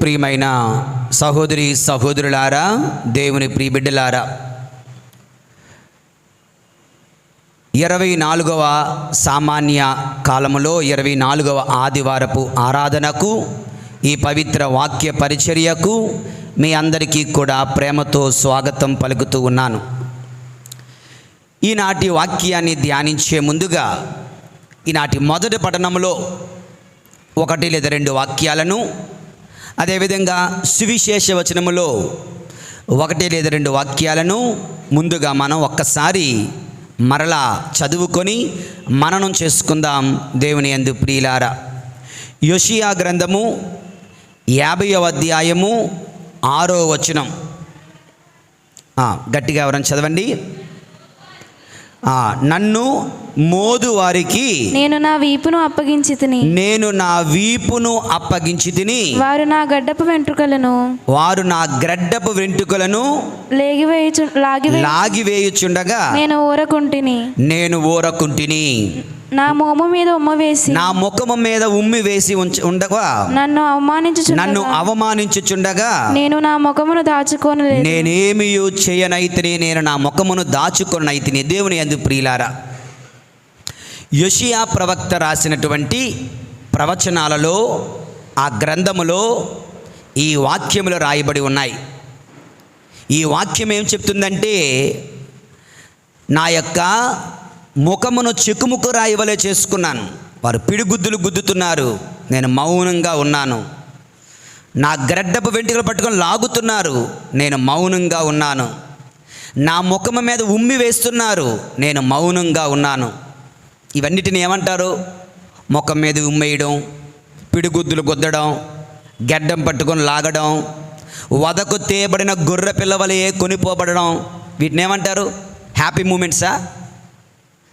ప్రియమైన సహోదరి సహోదరులారా, దేవుని ప్రియబిడ్డలారా, 24వ సామాన్య కాలములో 24వ ఆదివారపు ఆరాధనకు, ఈ పవిత్ర వాక్య పరిచర్యకు మీ అందరికీ కూడా ప్రేమతో స్వాగతం పలుకుతూ ఉన్నాను. ఈనాటి వాక్యాన్ని ధ్యానించే ముందుగా ఈనాటి మొదటి పఠనంలో 1 లేదా 2 వాక్యాలను, అదేవిధంగా సువిశేష వచనములో 1 లేదా 2 వాక్యాలను ముందుగా మనం ఒక్కసారి మరలా చదువుకొని మననం చేసుకుందాం. దేవుని యందు ప్రియులారా, యోషియా గ్రంథము 50వ అధ్యాయము 6వ వచనం. గట్టిగా ఎవరైనా చదవండి. నన్ను మోదు వారికి నేను నా వీపును అప్పగించి తిని వారు నా గడ్డపు వెంట్రుకలను లాగివేయుచుండగా నేను ఊరకుంటిని. నా ముఖము మీద ఉమ్మి వేసి ఉండగా నన్ను అవమానించుచుండగా నేను నా ముఖమును దాచుకొనలేదు. నేనేమి చేయనైతిని, నేను నా ముఖమును దాచుకొనైతిని. దేవుని యందు ప్రియులారా, యోషియా ప్రవక్త రాసినటువంటి ప్రవచనాలలో, ఆ గ్రంథములో ఈ వాక్యములు రాయబడి ఉన్నాయి. ఈ వాక్యం ఏం చెప్తుందంటే, నా యొక్క ముఖమును చెక్కుముక్కు రాయివలే చేసుకున్నాను. వారు పిడిగుద్దులు గుద్దుతున్నారు, నేను మౌనంగా ఉన్నాను. నా గడ్డపు వెంట్రుకలు పట్టుకొని లాగుతున్నారు, నేను మౌనంగా ఉన్నాను. నా ముఖము మీద ఉమ్మి వేస్తున్నారు, నేను మౌనంగా ఉన్నాను. ఇవన్నిటిని ఏమంటారు? ముఖం మీద ఉమ్మేయడం, పిడిగుద్దులు గుద్దడం, గడ్డం పట్టుకొని లాగడం, వదకు తేబడిన గొర్రె పిల్లవలే కొనిపోబడడం, వీటిని ఏమంటారు? హ్యాపీ మూమెంట్సా?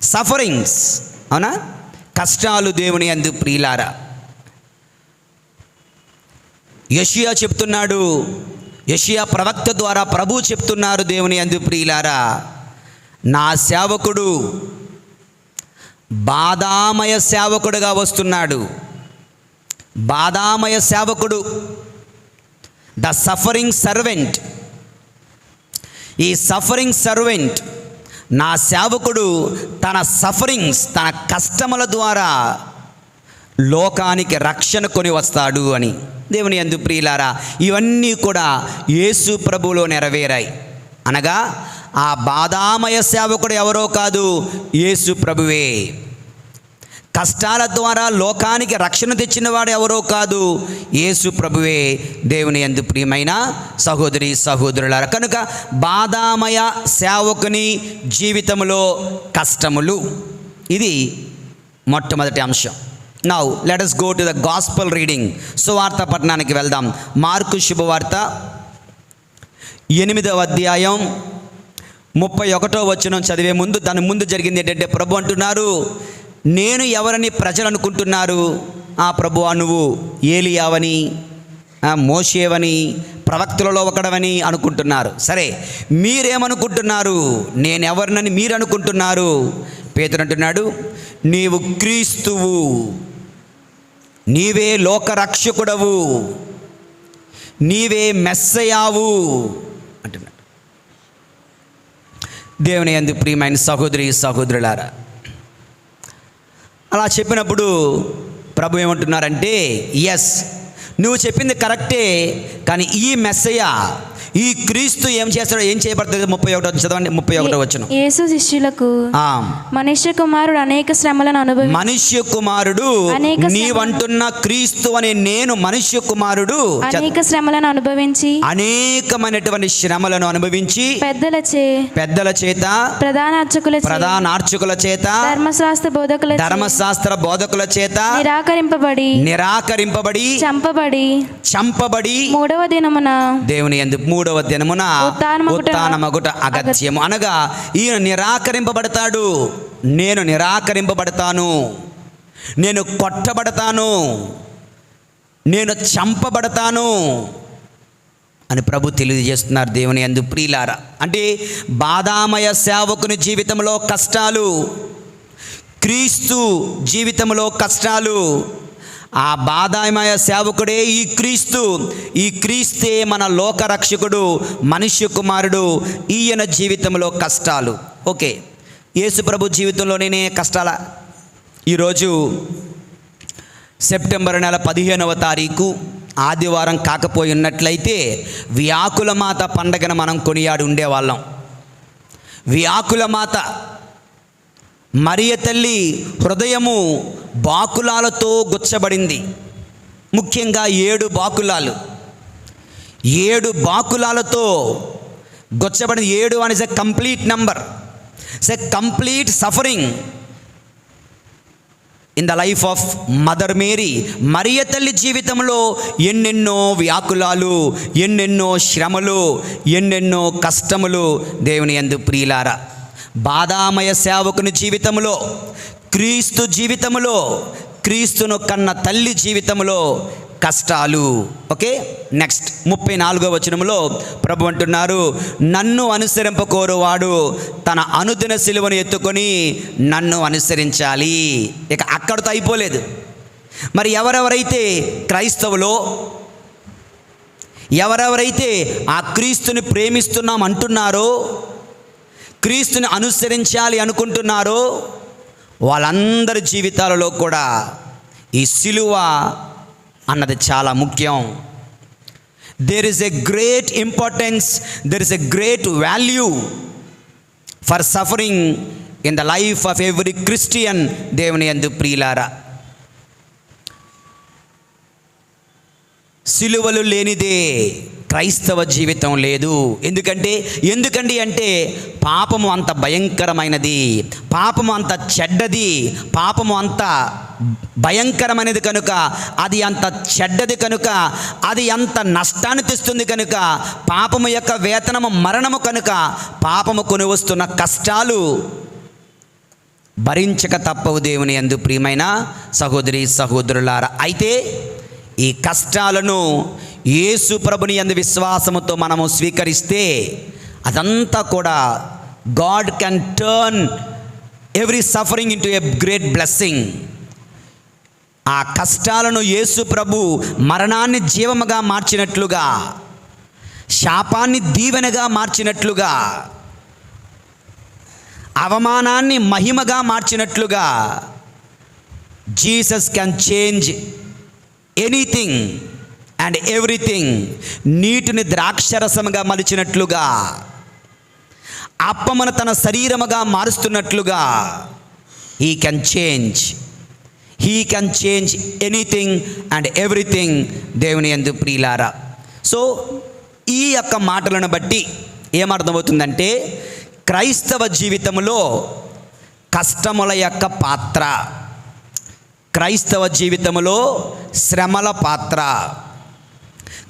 సఫరింగ్స్, అవునా? కష్టాలు. దేవుని యందు ప్రియులారా, యోషియా చెప్తున్నాడు, యోషియా ప్రవక్త ద్వారా ప్రభువు చెప్తున్నారు. దేవుని యందు ప్రియులారా, నా సేవకుడు బాధామయ సేవకుడుగా వస్తున్నాడు. బాధామయ సేవకుడు, ద సఫరింగ్ సర్వెంట్. ఈ సఫరింగ్ సర్వెంట్, నా సేవకుడు తన సఫరింగ్స్, తన కష్టముల ద్వారా లోకానికి రక్షణ కొని వస్తాడు అని. దేవుని యందు ప్రియులారా, ఇవన్నీ కూడా యేసు ప్రభువులో నెరవేరాయి. అనగా ఆ బాధామయ సేవకుడు ఎవరో కాదు, యేసు ప్రభువే. కష్టాల ద్వారా లోకానికి రక్షణ తెచ్చినవాడు ఎవరో కాదు, యేసు ప్రభువే. దేవుని యందు ప్రియమైన సహోదరి సహోదరులారా, కనుక బాధామయ సేవకుని జీవితంలో కష్టములు, ఇది మొట్టమొదటి అంశం. Now let us go to the gospel reading. సువార్త పఠనానికి వెళ్దాం. మార్కు శుభవార్త 8వ అధ్యాయం 31వ వచనం చదివే ముందు, దాని ముందు జరిగింది ఏంటంటే, ప్రభు అంటున్నారు, నేను ఎవరని ప్రజలు అనుకుంటున్నారు? ప్రభువా, నువ్వు ఏలియావని, మోషేవని, ప్రవక్తలలో ఒకడవని అనుకుంటున్నారు. సరే, మీరేమనుకుంటున్నారు? నేనెవరినని మీరు అనుకుంటున్నారు? పేతురు అంటున్నాడు, నీవు క్రీస్తువు, నీవే లోకరక్షకుడవు, నీవే మెస్సయావు అంటున్నాడు. దేవుని యందు ప్రియమైన సహోదరి సహోదరులారా, అలా చెప్పినప్పుడు ప్రభు ఏమంటున్నారంటే, ఎస్, నువ్వు చెప్పింది కరెక్టే, కానీ ఈ మెస్సయ్య, ఈ క్రీస్తు ఏం చేస్తాడో, ఏం చేయబడుతుంది? 31 చదవండి. 31 వచనం. యేసు శిష్యులకు మనుష్య కుమారుడు అనేక శ్రమలను అనుభవించి, మనుష్య కుమారుడు, నీవంటున్న క్రీస్తు అనే నేను, మనుష్య కుమారుడు అనేక శ్రమలను అనుభవించి, అనేకమైనటువంటి శ్రమలను అనుభవించి, పెద్దల చేత, ప్రధాన అర్చకుల చేత, ధర్మశాస్త్ర బోధకుల చేత నిరాకరింపబడి చంపబడి మూడవ దినమున, దేవుని యందు మూడవ దినమున ఉత్థానమగుట అగత్యము. అనగా ఈయన నిరాకరింపబడతాడు, నేను నిరాకరింపబడతాను, నేను కొట్టబడతాను, నేను చంపబడతాను అని ప్రభు తెలియజేస్తున్నారు. దేవుని యందు ప్రియులారా, అంటే బాధామయ సేవకుని జీవితంలో కష్టాలు, క్రీస్తు జీవితంలో కష్టాలు, ఆ బాధామయ సేవకుడే ఈ క్రీస్తే మన లోకరక్షకుడు, మనుష్య కుమారుడు. ఈయన జీవితంలో కష్టాలు. ఓకే, యేసు ప్రభు జీవితంలోనే కష్టాల. ఈరోజు సెప్టెంబర్ నెల 15వ తారీఖు ఆదివారం కాకపోయి ఉన్నట్లయితే వ్యాకుల మాత పండగను మనం కొనియాడి ఉండేవాళ్ళం. వ్యాకుల మాత మరియ తల్లి హృదయము బాకులాలతో గుచ్చబడింది. ముఖ్యంగా 7 బాకులాలు, 7 బాకులాలతో గుచ్చబడింది. 7 అనేది a complete number, it's a complete suffering in the life of mother Mary. మరియ తల్లి జీవితంలో ఎన్నెన్నో వ్యాకులాలు, ఎన్నెన్నో శ్రమలు, ఎన్నెన్నో కష్టములు. దేవుని యందు ప్రియులారా, బాధామయ సేవకుని జీవితంలో, క్రీస్తు జీవితంలో, క్రీస్తును కన్న తల్లి జీవితంలో కష్టాలు. ఓకే, నెక్స్ట్ 34వ వచనంలో ప్రభు అంటున్నారు, నన్ను అనుసరింపకోరువాడు తన అనుదిన సిలువను ఎత్తుకొని నన్ను అనుసరించాలి. ఇక అక్కడితో అయిపోలేదు. మరి ఎవరెవరైతే క్రైస్తవులో, ఎవరెవరైతే ఆ క్రీస్తుని ప్రేమిస్తున్నాం అంటున్నారో, క్రీస్తుని అనుసరించాలి అనుకుంటున్నారో, వాళ్ళందరి జీవితాలలో కూడా ఈ సిలువ అన్నది చాలా ముఖ్యం. There is a great importance, there is a great value for suffering in the life of every Christian. దేవుని యందు ప్రియులారా, సిలువలు లేనిదే క్రైస్తవ జీవితం లేదు. ఎందుకండి అంటే పాపము అంత భయంకరమైనది, పాపము అంత చెడ్డది, పాపము అంత భయంకరమైనది కనుక, అది అంత చెడ్డది కనుక, అది అంత నష్టాన్ని తెస్తుంది కనుక, పాపము యొక్క వేతనము మరణము కనుక, పాపము కొని వస్తున్న కష్టాలు భరించక తప్పవు. దేవుని యందు ప్రియమైన సహోదరి సహోదరులారా, అయితే ఈ కష్టాలను యేసు ప్రభుని యందు విశ్వాసముతో మనము స్వీకరిస్తే అదంతా కూడా God can turn every suffering into a great blessing. ఆ కష్టాలను యేసు ప్రభు మరణాన్ని జీవముగా మార్చినట్లుగా, శాపాన్ని దీవెనగా మార్చినట్లుగా, అవమానాన్ని మహిమగా మార్చినట్లుగా, Jesus can change anything and everything. నీటిని ద్రాక్షరసముగా మలిచినట్లుగా, అప్పమును తన శరీరముగా మారుస్తున్నట్లుగా, he can change anything and everything. దేవుని యందు ప్రియులారా, సో ఈ యొక్క మాటలను బట్టి ఏమర్థమవుతుందంటే, క్రైస్తవ జీవితంలో కష్టముల యొక్క పాత్ర, క్రైస్తవ జీవితంలో శ్రమల పాత్ర,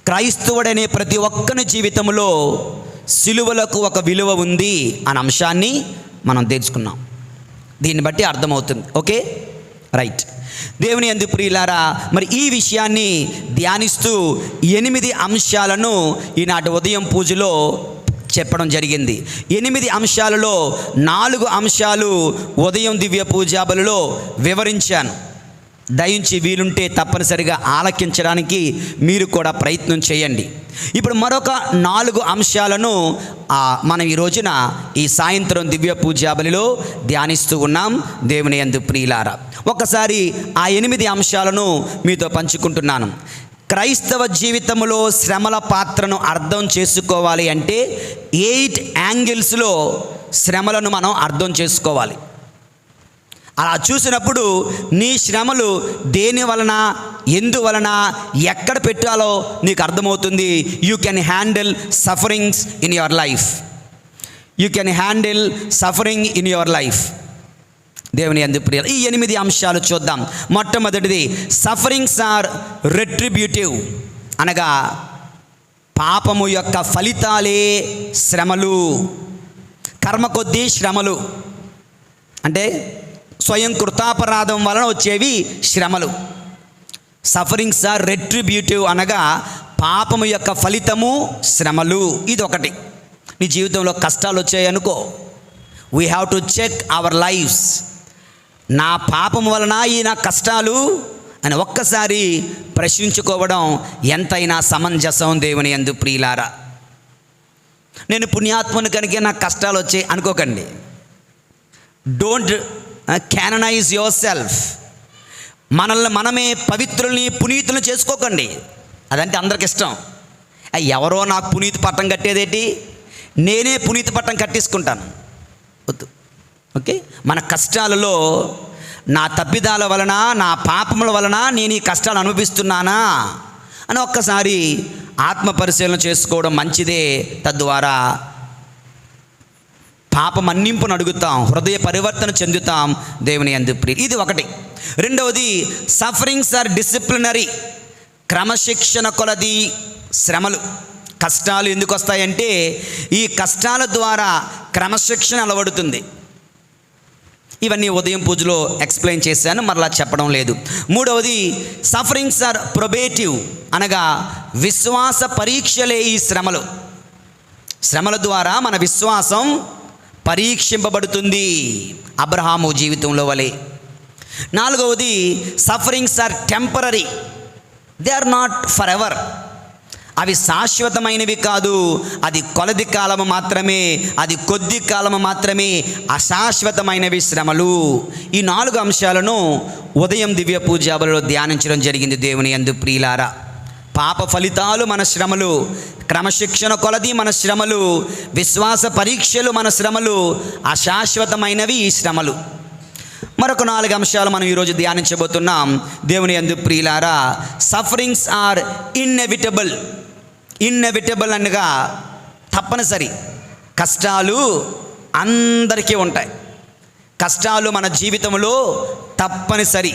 క్రైస్తవుడనే ప్రతి ఒక్కని జీవితంలో సిలువలకు ఒక విలువ ఉంది అనే అంశాన్ని మనం తెలుసుకున్నాం. దీన్ని బట్టి అర్థమవుతుంది. Okay, right. దేవుని యందు ప్రియులారా, మరి ఈ విషయాన్ని ధ్యానిస్తూ 8 అంశాలను ఈనాటి ఉదయం పూజలో చెప్పడం జరిగింది. 8 అంశాలలో 4 అంశాలు ఉదయం దివ్య పూజాబలిలో వివరించాను. దయించి వీలుంటే తప్పనిసరిగా ఆలకించడానికి మీరు కూడా ప్రయత్నం చేయండి. ఇప్పుడు మరొక 4 అంశాలను మనం ఈ రోజున ఈ సాయంత్రం దివ్య పూజాబలిలో ధ్యానిస్తూ ఉన్నాం. దేవుని యందు ప్రియులారా, ఒకసారి ఆ 8 అంశాలను మీతో పంచుకుంటున్నాను. క్రైస్తవ జీవితంలో శ్రమల పాత్రను అర్థం చేసుకోవాలి అంటే 8 యాంగిల్స్లో శ్రమలను మనం అర్థం చేసుకోవాలి. అలా చూసినప్పుడు నీ శ్రమలు దేని వలన, ఎందువలన, ఎక్కడ పెట్టాలో నీకు అర్థమవుతుంది. You can handle sufferings in your life. You can handle suffering in your life. దేవుని యందు ప్రియులారా, ఈ 8 అంశాలు చూద్దాం. మొట్టమొదటిది, సఫరింగ్స్ ఆర్ రెట్రిబ్యూటివ్, అనగా పాపము యొక్క ఫలితాలే శ్రమలు. కర్మ కొద్దీ శ్రమలు అంటే స్వయం కృతాపరాధం వలన వచ్చేవి శ్రమలు. సఫరింగ్స్ ఆర్ రెట్రిబ్యూటివ్, అనగా పాపము యొక్క ఫలితము శ్రమలు. ఇది ఒకటి. నీ జీవితంలో కష్టాలు వచ్చాయనుకో, we have to check our lifes. నా పాపం వలన ఈ నా కష్టాలు అని ఒక్కసారి ప్రశ్నించుకోవడం ఎంతైనా సమంజసం దేవుని యందు ప్రియులారా. నేను పుణ్యాత్ముని కనుక నాకు కష్టాలు వచ్చాయి అనుకోకండి. Don't canonize yourself. మనల్ని మనమే పవిత్రుల్ని పునీతులను చేసుకోకండి. అదంటే అందరికి ఇష్టం. ఎవరో నాకు పునీతి పట్టం కట్టేదేంటి, నేనే పునీతి పట్టం కట్టేసుకుంటాను. వద్దు. ఓకే, మన కష్టాలలో నా తప్పిదాల వలన, నా పాపముల వలన నేను ఈ కష్టాలు అనుభవిస్తున్నానా అని ఒక్కసారి ఆత్మ పరిశీలన చేసుకోవడం మంచిదే. తద్వారా పాప మన్నింపును అడుగుతాం, హృదయ పరివర్తన చెందుతాం దేవుని యందు ప్రియ. ఇది ఒకటి. రెండవది, సఫరింగ్స్ ఆర్ డిసిప్లినరీ. క్రమశిక్షణ కొలది శ్రమలు, కష్టాలు ఎందుకు వస్తాయంటే ఈ కష్టాల ద్వారా క్రమశిక్షణ అలవడుతుంది. ఇవన్నీ ఉదయం పూజలో ఎక్స్ప్లెయిన్ చేశాను, మరలా చెప్పడం లేదు. మూడవది, సఫరింగ్స్ ఆర్ ప్రొబేటివ్, అనగా విశ్వాస పరీక్షలే ఈ శ్రమలు. శ్రమల ద్వారా మన విశ్వాసం పరీక్షింపబడుతుంది, అబ్రహాము జీవితంలో వలె. నాలుగవది, sufferings are temporary, they are not forever. అవి శాశ్వతమైనవి కాదు, అది కొలది కాలము మాత్రమే, అది కొద్ది కాలము మాత్రమే, అశాశ్వతమైనవి శ్రమలు. ఈ 4 అంశాలను ఉదయం దివ్య పూజాబలిలో ధ్యానించడం జరిగింది దేవుని యందు ప్రియులారా. పాప ఫలితాలు మన శ్రమలు, క్రమశిక్షణ కొలది మన శ్రమలు, విశ్వాస పరీక్షలు మన శ్రమలు, అశాశ్వతమైనవి ఈ శ్రమలు. మరొక 4 అంశాలు మనం ఈరోజు ధ్యానించబోతున్నాం దేవుని యందు ప్రియులారా. Sufferings are inevitable. ఇన్నెవిటబుల్ అనగా తప్పనిసరి. కష్టాలు అందరికీ ఉంటాయి. కష్టాలు మన జీవితంలో తప్పనిసరి.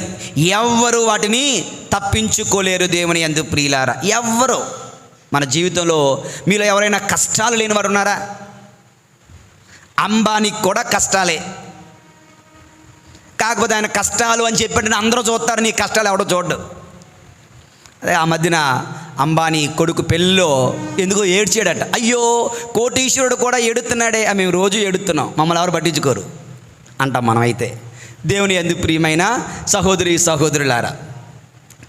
ఎవ్వరు వాటిని తప్పించుకోలేరు దేవుని యందు ప్రియులారా. ఎవ్వరు మన జీవితంలో మీలో ఎవరైనా కష్టాలు లేని వారు ఉన్నారా? అంబానీకి కూడా కష్టాలే. కాకపోతే ఆయన కష్టాలు అని చెప్పి అందరూ చూస్తారు, నీ కష్టాలు ఎవడో చూడ్డు. అదే ఆ మధ్యన అంబానీ కొడుకు పెళ్ళిలో ఎందుకో ఏడ్చాడట. అయ్యో కోటీశ్వరుడు కూడా ఏడుతున్నాడే, మేము రోజు ఏడుతున్నాం, మమ్మల్ని ఎవరు పట్టించుకోరు అంటాం మనం. అయితే దేవుని యందు ప్రియమైన సహోదరి సహోదరులారా,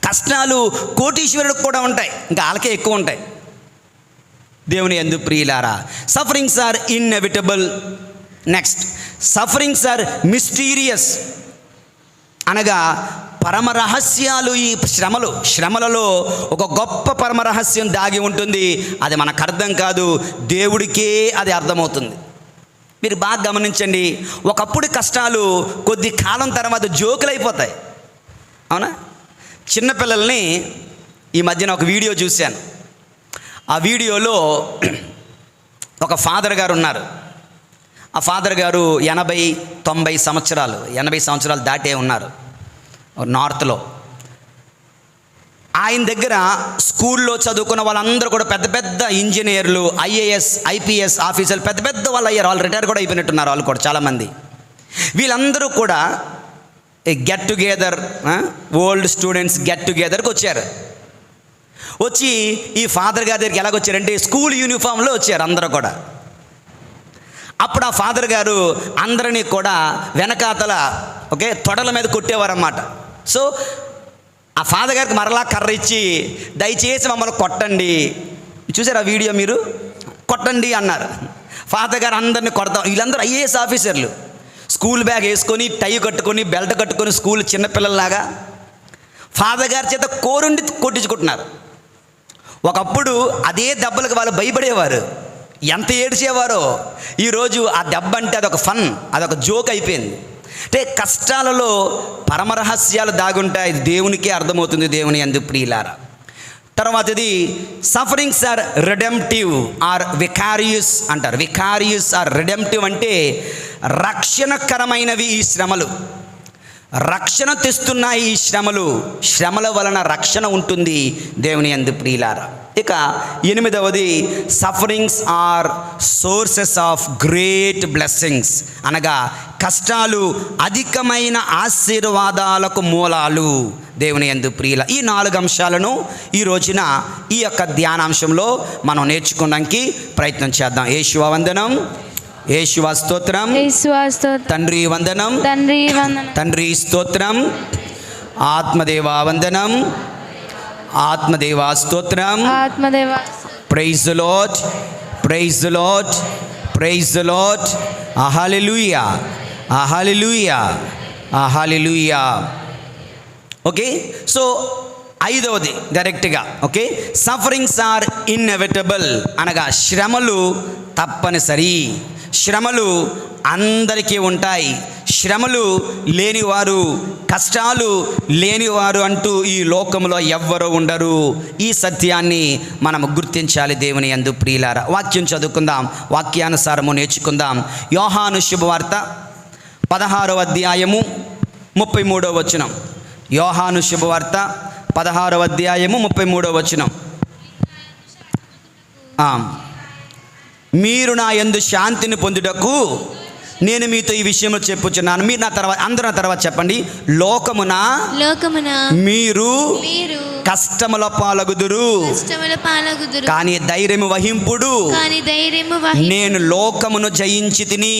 కష్టాలు కోటీశ్వరుడికి కూడా ఉంటాయి, ఇంకా వాళ్ళకే ఎక్కువ ఉంటాయి దేవుని యందు ప్రియులారా. Sufferings are inevitable. Next, sufferings are mysterious, అనగా పరమరహస్యాలు. ఈ శ్రమలలో ఒక గొప్ప పరమరహస్యం దాగి ఉంటుంది. అది మనకు అర్థం కాదు, దేవుడికే అది అర్థమవుతుంది. మీరు బాగా గమనించండి, ఒకప్పుడు కష్టాలు కొద్ది కాలం తర్వాత జోకులు అయిపోతాయి, అవునా? చిన్నపిల్లల్ని ఈ మధ్యన ఒక వీడియో చూశాను. ఆ వీడియోలో ఒక ఫాదర్ గారు ఉన్నారు. ఆ ఫాదర్ గారు 80-90 సంవత్సరాలు, 80 సంవత్సరాలు దాటే ఉన్నారు నార్త్లో. ఆయన దగ్గర స్కూల్లో చదువుకున్న వాళ్ళందరూ కూడా పెద్ద పెద్ద ఇంజనీర్లు, IAS IPS ఆఫీసర్లు, పెద్ద పెద్ద వాళ్ళు అయ్యారు. వాళ్ళు రిటైర్ కూడా అయిపోయినట్టున్నారు వాళ్ళు కూడా చాలామంది. వీళ్ళందరూ కూడా get together, old students get టుగెదర్కి వచ్చారు. వచ్చి ఈ ఫాదర్ గారి దగ్గరికి ఎలాగొచ్చారంటే స్కూల్ యూనిఫామ్లో వచ్చారు అందరూ కూడా. అప్పుడు ఆ ఫాదర్ గారు అందరినీ కూడా వెనకాతల తొడల మీద కొట్టేవారన్నమాట. సో ఆ ఫాదర్ గారికి మరలా కర్ర ఇచ్చి దయచేసి మమ్మల్ని కొట్టండి, చూసారు ఆ వీడియో మీరు, కొట్టండి అన్నారు. ఫాదర్ గారు అందరినీ కొడతాం. వీళ్ళందరూ IAS ఆఫీసర్లు, స్కూల్ బ్యాగ్ వేసుకొని, టై కట్టుకొని, బెల్ట్ కట్టుకొని, స్కూల్ చిన్నపిల్లల్లాగా ఫాదర్ గారి చేత కోరుండి కొట్టించుకుంటున్నారు. ఒకప్పుడు అదే దెబ్బలకు వాళ్ళు భయపడేవారు, ఎంత ఏడ్చేవారో. ఈరోజు ఆ దెబ్బ అంటే అదొక ఫన్, అదొక జోక్ అయిపోయింది. అంటే కష్టాలలో పరమరహస్యాలు దాగుంటాయి, దేవునికే అర్థమవుతుంది దేవుని యందు ప్రియులారా. తర్వాతది, sufferings are redemptive or vicarious అంటారు. వికారియస్ ఆర్ రిడెంప్టివ్ అంటే రక్షణకరమైనవి ఈ శ్రమలు, రక్షణ తెస్తున్నాయి ఈ శ్రమలు. శ్రమల వలన రక్షణ ఉంటుంది దేవుని యందు ప్రియులారా. ఇక 8వది, sufferings are sources of great blessings, అనగా కష్టాలు అధికమైన ఆశీర్వాదాలకు మూలాలు దేవుని యందు ప్రియుల. ఈ 4 అంశాలను ఈ రోజున ఈ యొక్క ధ్యానాంశంలో మనం నేర్చుకోవడానికి ప్రయత్నం చేద్దాం. యేషువా వందనం, యేషువా స్తోత్రం, తండ్రి వందనం, తండ్రి స్తోత్రం. ఆత్మదేవా వందనం, ఆత్మదేవా స్తోత్రం. ఆత్మదేవా praise the lord, praise the lord, praise the lord. Hallelujah, hallelujah, hallelujah. Okay, so ఐదవది డైరెక్ట్గా, ఓకే, సఫరింగ్స్ ఆర్ ఇన్ఎవిటబుల్ అనగా శ్రమలు తప్పనిసరి. శ్రమలు అందరికీ ఉంటాయి. శ్రమలు లేనివారు, కష్టాలు లేనివారు అంటూ ఈ లోకంలో ఎవ్వరూ ఉండరు. ఈ సత్యాన్ని మనం గుర్తించాలి దేవుని యందు ప్రియులారా. వాక్యం చదువుకుందాం, వాక్యానుసారము నేర్చుకుందాం. యోహాను శుభవార్త 16వ అధ్యాయము 33వ వచనం. యోహాను శుభవార్త 16వ అధ్యాయము 33వ వచనం. మీరు నా యందు శాంతిని పొందుటకు నేను మీతో ఈ విషయంలో చెప్పుచున్నాను. మీరు నా తర్వాత, అందరూ నా తర్వాత చెప్పండి. లోకమున మీరు కష్టముల పాలగుదురు, కానీ ధైర్యము వహింపుడు, నేను లోకమును జయించి తిని.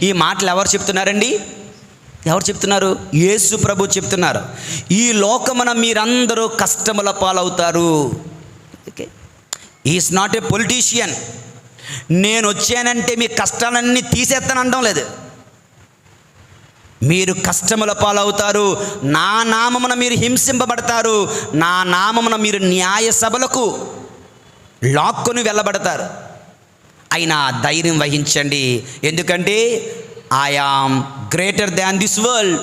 ఈ మాటలు ఎవరు చెప్తున్నారండి? ఎవరు చెప్తున్నారు? యేసు ప్రభు చెప్తున్నారు. ఈ లోకమున మీరందరూ కష్టముల పాలవుతారు. Okay, is not a politician. నేను వచ్చానంటే మీ కష్టాలన్నీ తీసేస్తానడం లేదు. మీరు కష్టముల పాలవుతారు, నా నామమున మీరు హింసింపబడతారు, నా నామమున మీరు న్యాయ సభలకు లాక్కొని వెళ్ళబడతారు. అయినా ధైర్యం వహించండి, ఎందుకంటే I am greater than this world,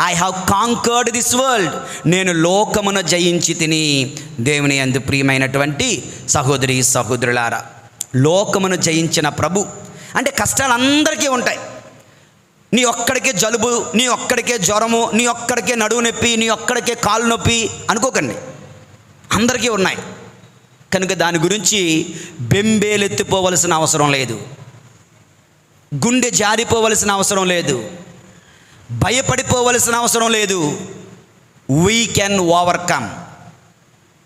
I have conquered this world. నేను లోకమును జయించి తిని. దేవుని యందు ప్రియమైనటువంటి సహోదరి సహోదరులారా, లోకమును జయించిన ప్రభు అంటే కష్టాలు అందరికీ ఉంటాయి. నీ ఒక్కడికే జలుబు, నీ ఒక్కడికే జ్వరము, నీ ఒక్కడికే నడువు నొప్పి, నీ ఒక్కడికే కాలు నొప్పి అనుకోకండి, అందరికీ ఉన్నాయి. కనుక దాని గురించి బెంబేలెత్తిపోవలసిన అవసరం లేదు, గుండె జారిపోవలసిన అవసరం లేదు, భయపడిపోవలసిన అవసరం లేదు. We can overcome.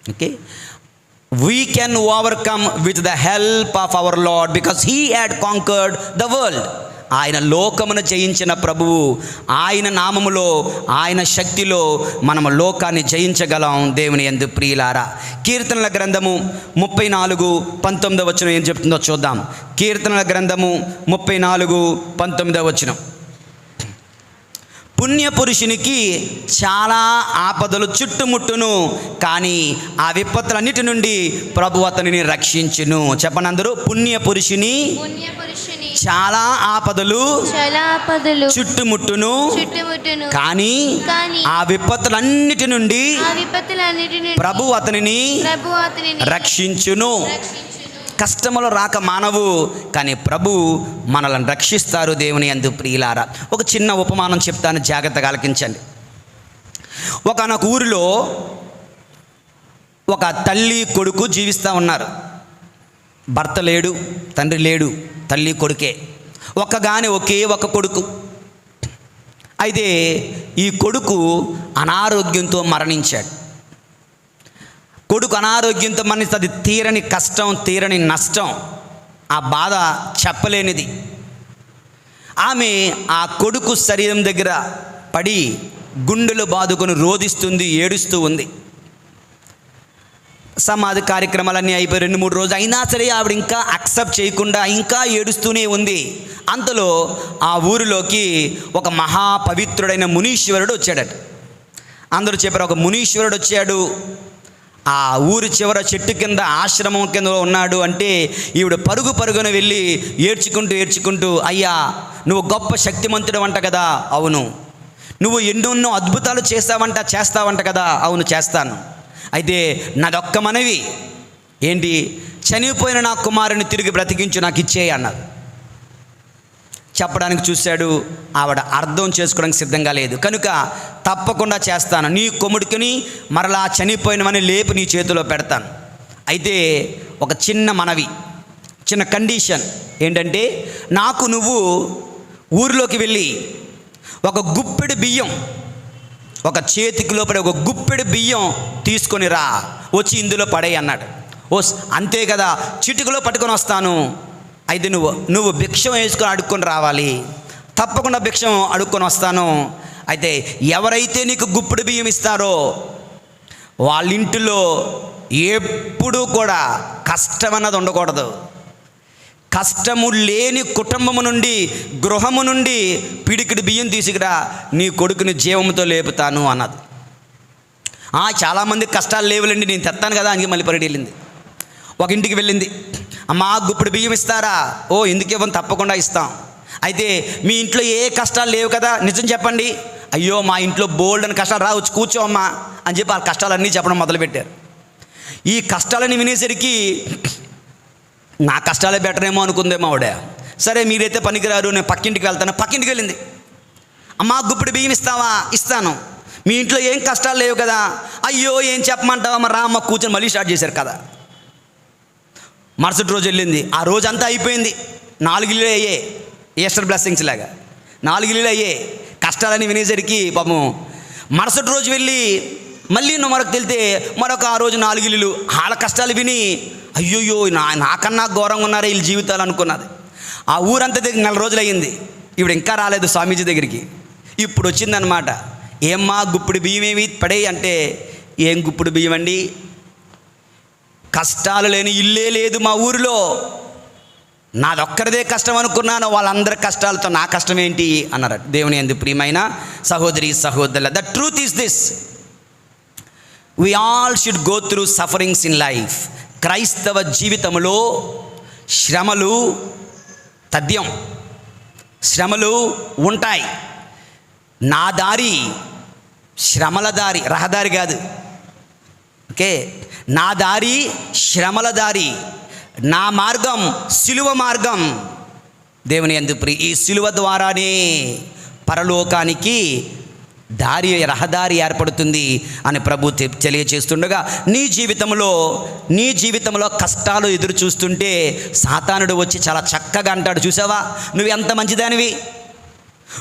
Okay, we can overcome with the help of our Lord because he had conquered the world. ఆయన లోకమును జయించిన ప్రభువు. ఆయన నామములో, ఆయన శక్తిలో మనము లోకాన్ని జయించగలం. దేవుని యందు ప్రియులారా, కీర్తనల గ్రంథము 34:19 వచనం ఏం చెప్తుందో చూద్దాం. కీర్తనల గ్రంథము 34:19 వచనం. పుణ్యపురుషునికి చాలా ఆపదలు చుట్టుముట్టును, కానీ ఆ విపత్తులన్నిటి నుండి ప్రభు అతనిని రక్షించును. చెప్పండి అందరూ. పుణ్యపురుషుని చాలా ఆపదలు చుట్టుముట్టును, కానీ ఆ విపత్తులన్నిటి నుండి ప్రభు అతనిని రక్షించును. కష్టములు రాక మానవు, కానీ ప్రభు మనల్ని రక్షిస్తారు. దేవుని యందు ప్రియులారా, ఒక చిన్న ఉపమానం చెప్తాను, జాగ్రత్తగా ఆలకించండి. ఒకనొక ఊరిలో ఒక తల్లి కొడుకు జీవిస్తూ ఉన్నారు. భర్త లేడు, తండ్రి లేడు, తల్లి కొడుకే, ఒకే ఒక కొడుకు. అయితే ఈ కొడుకు అనారోగ్యంతో మరణించాడు. కొడుకు అనారోగ్యంతో మరణిస్తే అది తీరని కష్టం, తీరని నష్టం, ఆ బాధ చెప్పలేనిది. ఆమె ఆ కొడుకు శరీరం దగ్గర పడి గుండెలు బాదుకొని రోదిస్తుంది, ఏడుస్తూ ఉంది. సమాధి కార్యక్రమాలన్నీ అయిపోయి 2-3 రోజులు అయినా సరే ఆవిడ ఇంకా యాక్సెప్ట్ చేయకుండా ఇంకా ఏడుస్తూనే ఉంది. అంతలో ఆ ఊరిలోకి ఒక మహాపవిత్రుడైన మునీశ్వరుడు వచ్చాడట. అందరూ చెప్పారు, ఒక మునీశ్వరుడు వచ్చాడు, ఆ ఊరి చివర చెట్టు కింద ఆశ్రమం కింద ఉన్నాడు. అంటే ఈవిడ పరుగున వెళ్ళి ఏడ్చుకుంటూ, అయ్యా నువ్వు గొప్ప శక్తిమంతుడు అంట కదా. అవును. నువ్వు ఎన్నెన్నో అద్భుతాలు చేస్తావంట కదా. అవును, చేస్తాను. అయితే నాదొక్క మనవి ఏంటి, చనిపోయిన నా కుమారుని తిరిగి బ్రతికించు, నాకు ఇచ్చేయి అన్నారు. చెప్పడానికి చూశాడు, ఆవిడ అర్థం చేసుకోవడానికి సిద్ధంగా లేదు. కనుక తప్పకుండా చేస్తాను, నీ కొముడికిని మరలా చనిపోయినవని లేపి నీ చేతిలో పెడతాను. అయితే ఒక చిన్న మనవి, చిన్న కండిషన్ ఏంటంటే, నాకు నువ్వు ఊరిలోకి వెళ్ళి ఒక గుప్పెడు బియ్యం, ఒక చేతికి లోపల ఒక గుప్పెడు బియ్యం తీసుకొని రా, వచ్చి ఇందులో పడేయి అన్నాడు. అంతే కదా, చిటికలో పట్టుకొని వస్తాను. అయితే నువ్వు భిక్షం వేసుకొని అడుక్కొని రావాలి. తప్పకుండా భిక్షం అడుక్కొని వస్తాను. అయితే ఎవరైతే నీకు గుప్పుడు బియ్యం ఇస్తారో వాళ్ళ ఇంటిలో ఎప్పుడూ కూడా కష్టం అన్నది ఉండకూడదు. కష్టము లేని కుటుంబము నుండి, గృహము నుండి పిడికిడి బియ్యం తీసుకురా, నీ కొడుకుని జీవంతో లేపుతాను అన్నది. చాలామంది కష్టాలు లేవులండి, నేను తెస్తాను కదా అని మళ్ళీ పరిడి వెళ్ళింది. ఒక ఇంటికి వెళ్ళింది, అమ్మా గుప్పుడు బియ్యం ఇస్తారా? ఓ ఎందుకు ఇవ్వను, తప్పకుండా ఇస్తాం. అయితే మీ ఇంట్లో ఏ కష్టాలు లేవు కదా, నిజం చెప్పండి. అయ్యో మా ఇంట్లో బోల్డ్ అని కష్టాలు రా, వచ్చి కూర్చో అమ్మా అని చెప్పి ఆ కష్టాలన్నీ చెప్పడం మొదలుపెట్టారు. ఈ కష్టాలని వినేసరికి నా కష్టాలే బెటర్ ఏమో అనుకుందేమో ఆవిడ. సరే మీరైతే పనికిరారు, నేను పక్కింటికి వెళ్తాను. పక్కింటికి వెళ్ళింది, అమ్మా గుప్పుడు బియ్యం ఇస్తావా? ఇస్తాను. మీ ఇంట్లో ఏం కష్టాలు లేవు కదా? అయ్యో ఏం చెప్పమంటావా, మరి రా అమ్మ కూర్చొని మళ్ళీ స్టార్ట్ చేశారు కదా. మరుసటి రోజు వెళ్ళింది, ఆ రోజంతా అయిపోయింది. 4 ఇల్లు అయ్యే, ఈస్టర్ బ్లెస్సింగ్స్ లాగా 4 ఇల్లు అయ్యే. కష్టాలని వినేసరికి పాపం మరుసటి రోజు వెళ్ళి మళ్ళీ మరొక వెళ్తే మరొక ఆ రోజు 4 ఇల్లులు. వాళ్ళ కష్టాలు విని అయ్యోయ్యో నాకన్నా ఘోరంగా ఉన్నారే వీళ్ళ జీవితాలు అనుకున్నది. ఆ ఊరంతా దగ్గర 4 రోజులు అయ్యింది. ఇప్పుడు ఇంకా రాలేదు స్వామీజీ దగ్గరికి. ఇప్పుడు వచ్చిందనమాట. ఏమ్మా గుప్పుడు బియ్యం ఏమి పడేయి అంటే, ఏం గుప్పుడు బియ్యం అండి, కష్టాలు లేని ఇల్లే లేదు మా ఊరిలో, నాదొక్కరిదే కష్టం అనుకున్నాను, వాళ్ళందరి కష్టాలతో నా కష్టం ఏంటి అన్నారు. దేవుని యందు ప్రియమైన సహోదరి సహోదరుల, the truth is this, we all should go through sufferings in life. క్రైస్తవ జీవితంలో శ్రమలు తథ్యం, శ్రమలు ఉంటాయి. నా దారి శ్రమల దారి, రహదారి కాదు. ఓకే, నా దారి శ్రమల దారి, నా మార్గం సిలువ మార్గం. దేవుని యందు ఈ సిలువ ద్వారానే పరలోకానికి దారి, రహదారి ఏర్పడుతుంది అని ప్రభు తెలియచేస్తుండగా, నీ జీవితంలో కష్టాలు ఎదురు చూస్తుంటే సాతానుడు వచ్చి చాలా చక్కగా అంటాడు, చూసావా నువ్వు ఎంత మంచిదానివి,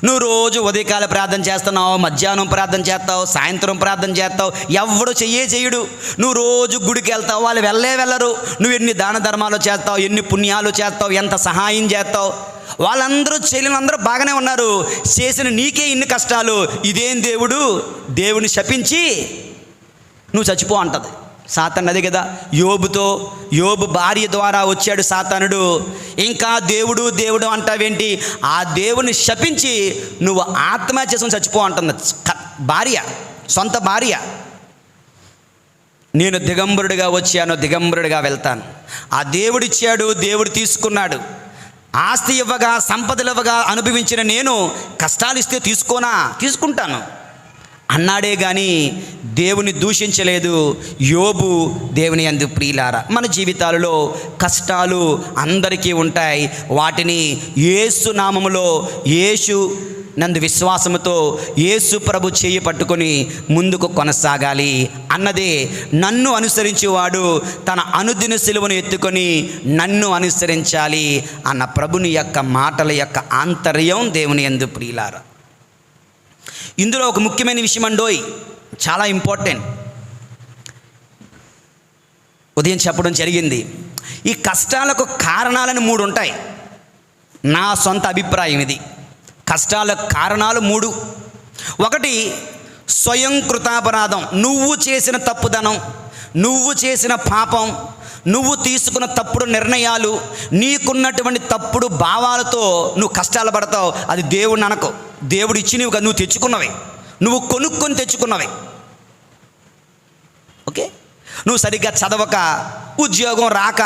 నువ్వు రోజు ఉదయకాల ప్రార్థన చేస్తున్నావు, మధ్యాహ్నం ప్రార్థన చేస్తావు, సాయంత్రం ప్రార్థన చేస్తావు, ఎవడు చెయ్యడు. నువ్వు రోజు గుడికి వెళ్తావు, వాళ్ళు వెళ్ళరు. నువ్వు ఎన్ని దాన ధర్మాలు చేస్తావు, ఎన్ని పుణ్యాలు చేస్తావు, ఎంత సహాయం చేస్తావు, వాళ్ళందరూ చెల్లెలందరూ బాగానే ఉన్నారు, చేసిన నీకే ఇన్ని కష్టాలు, ఇదేం దేవుని శపించి నువ్వు చచ్చిపో అంటది సాతాను. అదే కదా యోబు భార్య ద్వారా వచ్చాడు సాతానుడు. ఇంకా దేవుడు అంటావేంటి, ఆ దేవుని శపించి నువ్వు ఆత్మహత్య చేసుకుని చచ్చిపో అంటుంది భార్య, సొంత భార్య. నేను దిగంబరుడిగా వచ్చాను, దిగంబరుడిగా వెళ్తాను. ఆ దేవుడిచ్చాడు, దేవుడు తీసుకున్నాడు. ఆస్తి ఇవ్వగా, సంపదలు ఇవ్వగా అనుభవించిన నేను కష్టాలు ఇస్తే తీసుకుంటాను అన్నాడే కానీ దేవుని దూషించలేదు యోబు. దేవుని యందు ప్రియులారా, మన జీవితాలలో కష్టాలు అందరికీ ఉంటాయి. వాటిని యేసు నామములో, యేసు నందు విశ్వాసముతో యేసు ప్రభు చేయి పట్టుకొని ముందుకు కొనసాగాలి అన్నదే. నన్ను అనుసరించేవాడు తన అనుదిన సిలువను ఎత్తుకొని నన్ను అనుసరించాలి అన్న ప్రభుని యొక్క మాటల యొక్క ఆంతర్యం దేవుని యందు ప్రియులారా. ఇందులో ఒక ముఖ్యమైన విషయం అండోయ్, చాలా ఇంపార్టెంట్, ఉదయం చెప్పడం జరిగింది. ఈ కష్టాలకు కారణాలని 3 ఉంటాయి. నా సొంత అభిప్రాయం ఇది. కష్టాలకు కారణాలు 3. ఒకటి స్వయం కృతాపరాధం, నువ్వు చేసిన తప్పుదనం, నువ్వు చేసిన పాపం, నువ్వు తీసుకున్న తప్పుడు నిర్ణయాలు, నీకున్నటువంటి తప్పుడు భావాలతో నువ్వు కష్టాలు పడతావు. అది దేవుడిని అనకు, దేవుడు ఇచ్చినవి కదా, నువ్వు తెచ్చుకున్నవే, నువ్వు కొనుక్కొని తెచ్చుకున్నవే. ఓకే, నువ్వు సరిగ్గా చదవక, ఉద్యోగం రాక,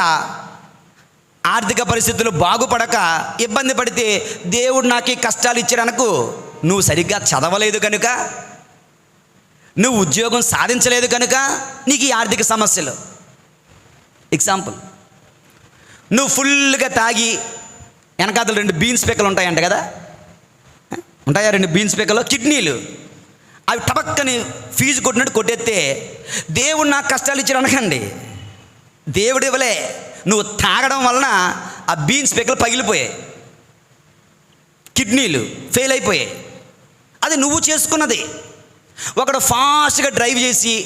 ఆర్థిక పరిస్థితులు బాగుపడక ఇబ్బంది పడితే దేవుడు నాకు ఈ కష్టాలు ఇచ్చాడనకు. నువ్వు సరిగ్గా చదవలేదు కనుక, నువ్వు ఉద్యోగం సాధించలేదు కనుక నీకు ఈ ఆర్థిక సమస్యలు. ఎగ్జాంపుల్, నువ్వు ఫుల్గా తాగి వెనకాతలు 2 బీన్స్ పిక్కలు ఉంటాయంట కదా, ఉంటాయా 2 బీన్స్ పిక్కలు, కిడ్నీలు, అవి టపక్కని ఫీజు కొట్టినట్టు కొట్టేస్తే దేవుడు నాకు కష్టాలు ఇచ్చాడు అనకండి. దేవుడు ఇవ్వలే, నువ్వు తాగడం వలన ఆ బీన్స్ పిక్కలు పగిలిపోయాయి, కిడ్నీలు ఫెయిల్ అయిపోయాయి. అది నువ్వు చేసుకున్నది. ఒకడు ఫాస్ట్గా డ్రైవ్ చేసి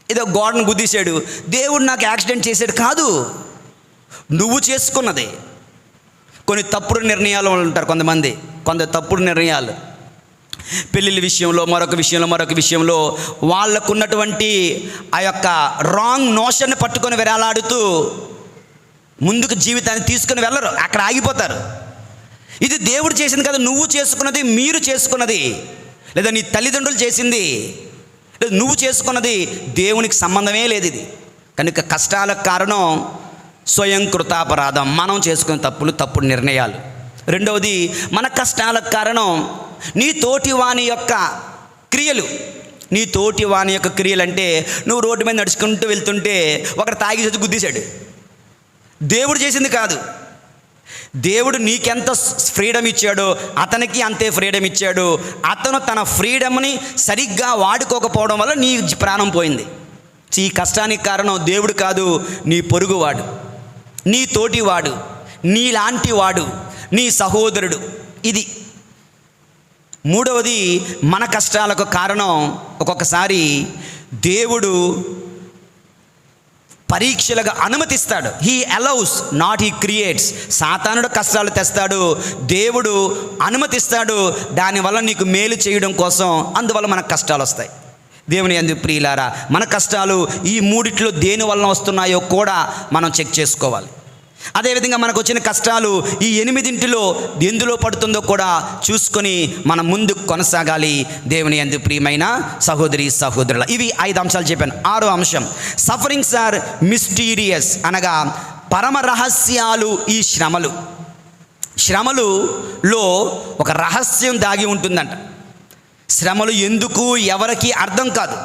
ఏదో గోడను గుద్దేశాడు, దేవుడు నాకు యాక్సిడెంట్ చేశాడు కాదు, నువ్వు చేసుకున్నది. కొన్ని తప్పుడు నిర్ణయాలు ఉంటారు కొంతమంది, తప్పుడు నిర్ణయాలు. పెళ్ళిళ్ళ విషయంలో, మరొక విషయంలో వాళ్ళకున్నటువంటి ఆ యొక్క రాంగ్ నోషన్ని పట్టుకొని వేలాడుతూ ముందుకు జీవితాన్ని తీసుకుని వెళ్ళరు, అక్కడ ఆగిపోతారు. ఇది దేవుడు చేసింది కదా, నువ్వు చేసుకున్నది, మీరు చేసుకున్నది, లేదా నీ తల్లిదండ్రులు చేసింది, లేదా నువ్వు చేసుకున్నది, దేవునికి సంబంధమే లేదు ఇది. కనుక కష్టాలకు కారణం స్వయం కృతాపరాధం, మనం చేసుకున్న తప్పుడు నిర్ణయాలు. రెండవది, మన కష్టాలకు కారణం నీ తోటివాని యొక్క క్రియలు. నీ తోటివాని యొక్క క్రియలు అంటే నువ్వు రోడ్డు మీద నడుచుకుంటూ వెళ్తుంటే ఒకడు తాగి వచ్చి గుద్దేశాడు, దేవుడు చేసింది కాదు. దేవుడు నీకెంత ఫ్రీడమ్ ఇచ్చాడో అతనికి అంతే ఫ్రీడమ్ ఇచ్చాడు. అతను తన ఫ్రీడమ్ని సరిగ్గా వాడుకోకపోవడం వల్ల నీ ప్రాణం పోయింది. ఈ కష్టానికి కారణం దేవుడు కాదు, నీ పొరుగువాడు, నీ తోటివాడు, నీలాంటి వాడు, నీ సహోదరుడు. ఇది మూడవది, మన కష్టాలకు కారణం ఒక్కొక్కసారి దేవుడు పరీక్షలుగా అనుమతిస్తాడు. He allows, not he creates. సాతానుడు కష్టాలు తెస్తాడు, దేవుడు అనుమతిస్తాడు, దానివల్ల నీకు మేలు చేయడం కోసం. అందువల్ల మనకు కష్టాలు వస్తాయి. దేవుని యందు ప్రియులారా, మన కష్టాలు ఈ మూడిట్లో దేని వలన వస్తున్నాయో కూడా మనం చెక్ చేసుకోవాలి. అదేవిధంగా మనకు వచ్చిన కష్టాలు ఈ 8 ఎందులో పడుతుందో కూడా చూసుకొని మనం ముందుకు కొనసాగాలి. దేవుని యందు ప్రియమైన సహోదరి సహోదరుల, ఇవి 5 అంశాలు చెప్పాను. 6వ అంశం, సఫరింగ్స్ ఆర్ మిస్టీరియస్, అనగా పరమ రహస్యాలు. ఈ శ్రమలులో ఒక రహస్యం దాగి ఉంటుందంట. శ్రమలు ఎందుకు, ఎవరికి అర్థం కాదు.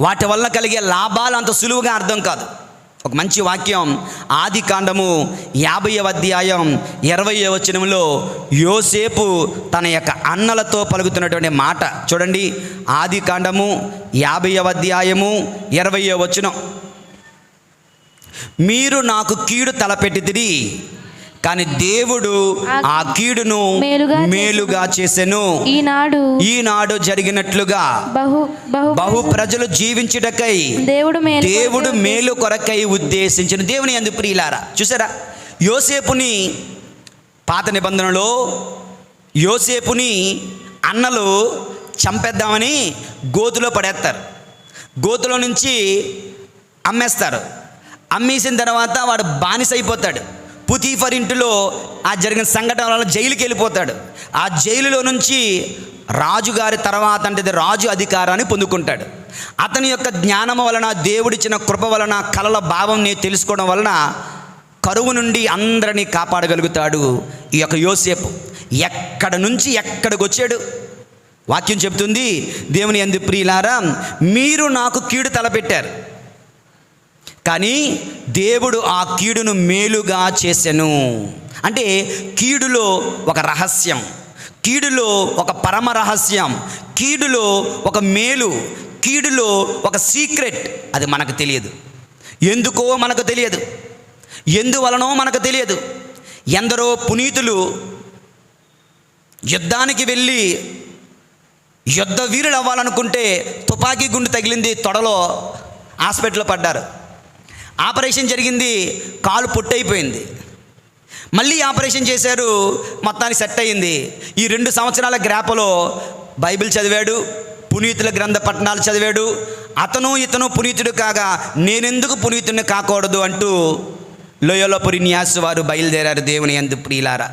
వాటి వల్ల కలిగే లాభాలు అంత సులువుగా అర్థం కాదు. ఒక మంచి వాక్యం, ఆదికాండము 50వ అధ్యాయం 20వ వచనంలో యోసేపు తన యొక్క అన్నలతో పలుకుతున్నటువంటి మాట చూడండి. ఆదికాండము 50వ అధ్యాయము 20వ వచనం, మీరు నాకు కీడు తలపెట్టితిరి, కానీ దేవుడు ఆ కీడును మేలుగా చేసెను. ఈనాడు జరిగినట్లుగా బహు ప్రజలు జీవించుటకై దేవుడు మేలు కొరకై ఉద్దేశించిన. దేవుని యందు ప్రియులారా, చూసారా, యోసేపుని పాత నిబంధనలో యోసేపుని అన్నలు చంపేద్దామని గోతులో పడేస్తారు. గోతులో నుంచి అమ్మేస్తారు. అమ్మేసిన తర్వాత వాడు బానిసైపోతాడు. పుతీఫర్ ఇంటిలో ఆ జరిగిన సంఘటన వల్ల జైలుకి వెళ్ళిపోతాడు. ఆ జైలులో నుంచి రాజుగారి తర్వాత అంటే రాజు అధికారాన్ని పొందుకుంటాడు. అతని యొక్క జ్ఞానము వలన, దేవుడిచ్చిన కృప వలన, కలల భావం తెలుసుకోవడం వలన కరువు నుండి అందరినీ కాపాడగలుగుతాడు ఈ యొక్క యోసేపు. ఎక్కడ నుంచి ఎక్కడికి వచ్చాడు? వాక్యం చెప్తుంది, దేవుని యందు ప్రియులారా, మీరు నాకు కీడు తలపెట్టారు, కానీ దేవుడు ఆ కీడును మేలుగా చేసెను. అంటే కీడులో ఒక రహస్యం, కీడులో ఒక పరమ రహస్యం, కీడులో ఒక మేలు, కీడులో ఒక సీక్రెట్. అది మనకు తెలియదు. ఎందుకో మనకు తెలియదు, ఎందువలనో మనకు తెలియదు. ఎందరో పునీతులు యుద్ధానికి వెళ్ళి యుద్ధ వీరులు అవ్వాలనుకుంటే తుపాకీ గుండు తగిలింది, తొడలో హాస్పిటల్లో పడ్డారు. ఆపరేషన్ జరిగింది, కాలు పొట్టయిపోయింది. మళ్ళీ ఆపరేషన్ చేశారు, మొత్తానికి సెట్ అయ్యింది. ఈ 2 సంవత్సరాల గ్రాపలో బైబిల్ చదివాడు, పునీతుల గ్రంథ పఠనాలు చదివాడు. ఇతను పునీతుడు కాగా నేనెందుకు పునీతుడిని కాకూడదు అంటూ లోయలో పురిన్యాస్ వారు బయలుదేరారు. దేవుని యందు ప్రియులారా,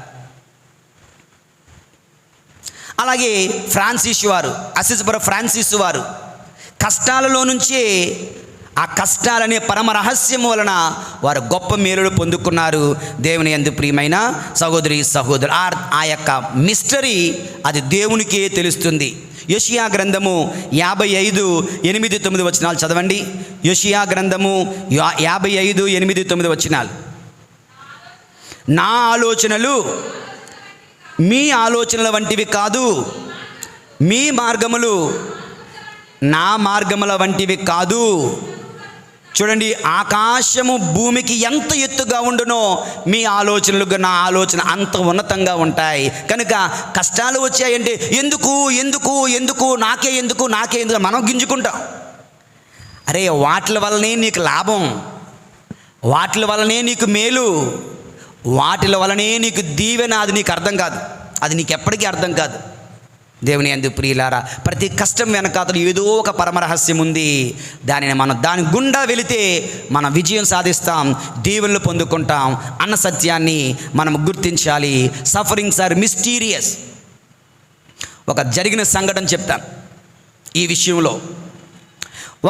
అలాగే ఫ్రాన్సిస్ వారు, అసిస్పుర ఫ్రాన్సిస్ వారు కష్టాలలో నుంచే, ఆ కష్టాలనే పరమ రహస్యం వలన వారు గొప్ప మేలులు పొందుకున్నారు. దేవుని యందు ప్రియమైన సహోదరి సహోదరు, ఆ యొక్క మిస్టరీ అది దేవునికే తెలుస్తుంది. యోషియా గ్రంథము 55:8-9 వచనాలు చదవండి. యోషియా గ్రంథము 55:8-9 వచనాలు. నా ఆలోచనలు మీ ఆలోచనల వంటివి కాదు, మీ మార్గములు నా మార్గముల వంటివి కాదు. చూడండి, ఆకాశము భూమికి ఎంత ఎత్తుగా ఉండునో మీ ఆలోచనలు నా ఆలోచన అంత ఉన్నతంగా ఉంటాయి. కనుక కష్టాలు వచ్చాయంటే ఎందుకు ఎందుకు ఎందుకు నాకే ఎందుకు మనం గింజుకుంటాం. అరే, వాటి వల్లనే నీకు లాభం, వాటి వల్లనే నీకు మేలు, వాటి వల్లనే నీకు దీవెన. అది నీకు అర్థం కాదు, అది నీకు ఎప్పటికీ అర్థం కాదు. దేవుని యందు ప్రియులారా, ప్రతి కష్టం వెనకాతలు ఏదో ఒక పరమరహస్యం ఉంది. దాని గుండా వెళితే మనం విజయం సాధిస్తాం, దీవెనలు పొందుకుంటాం అన్న సత్యాన్ని మనం గుర్తించాలి. Sufferings are mysterious. ఒక జరిగిన సంఘటన చెప్తాను ఈ విషయంలో.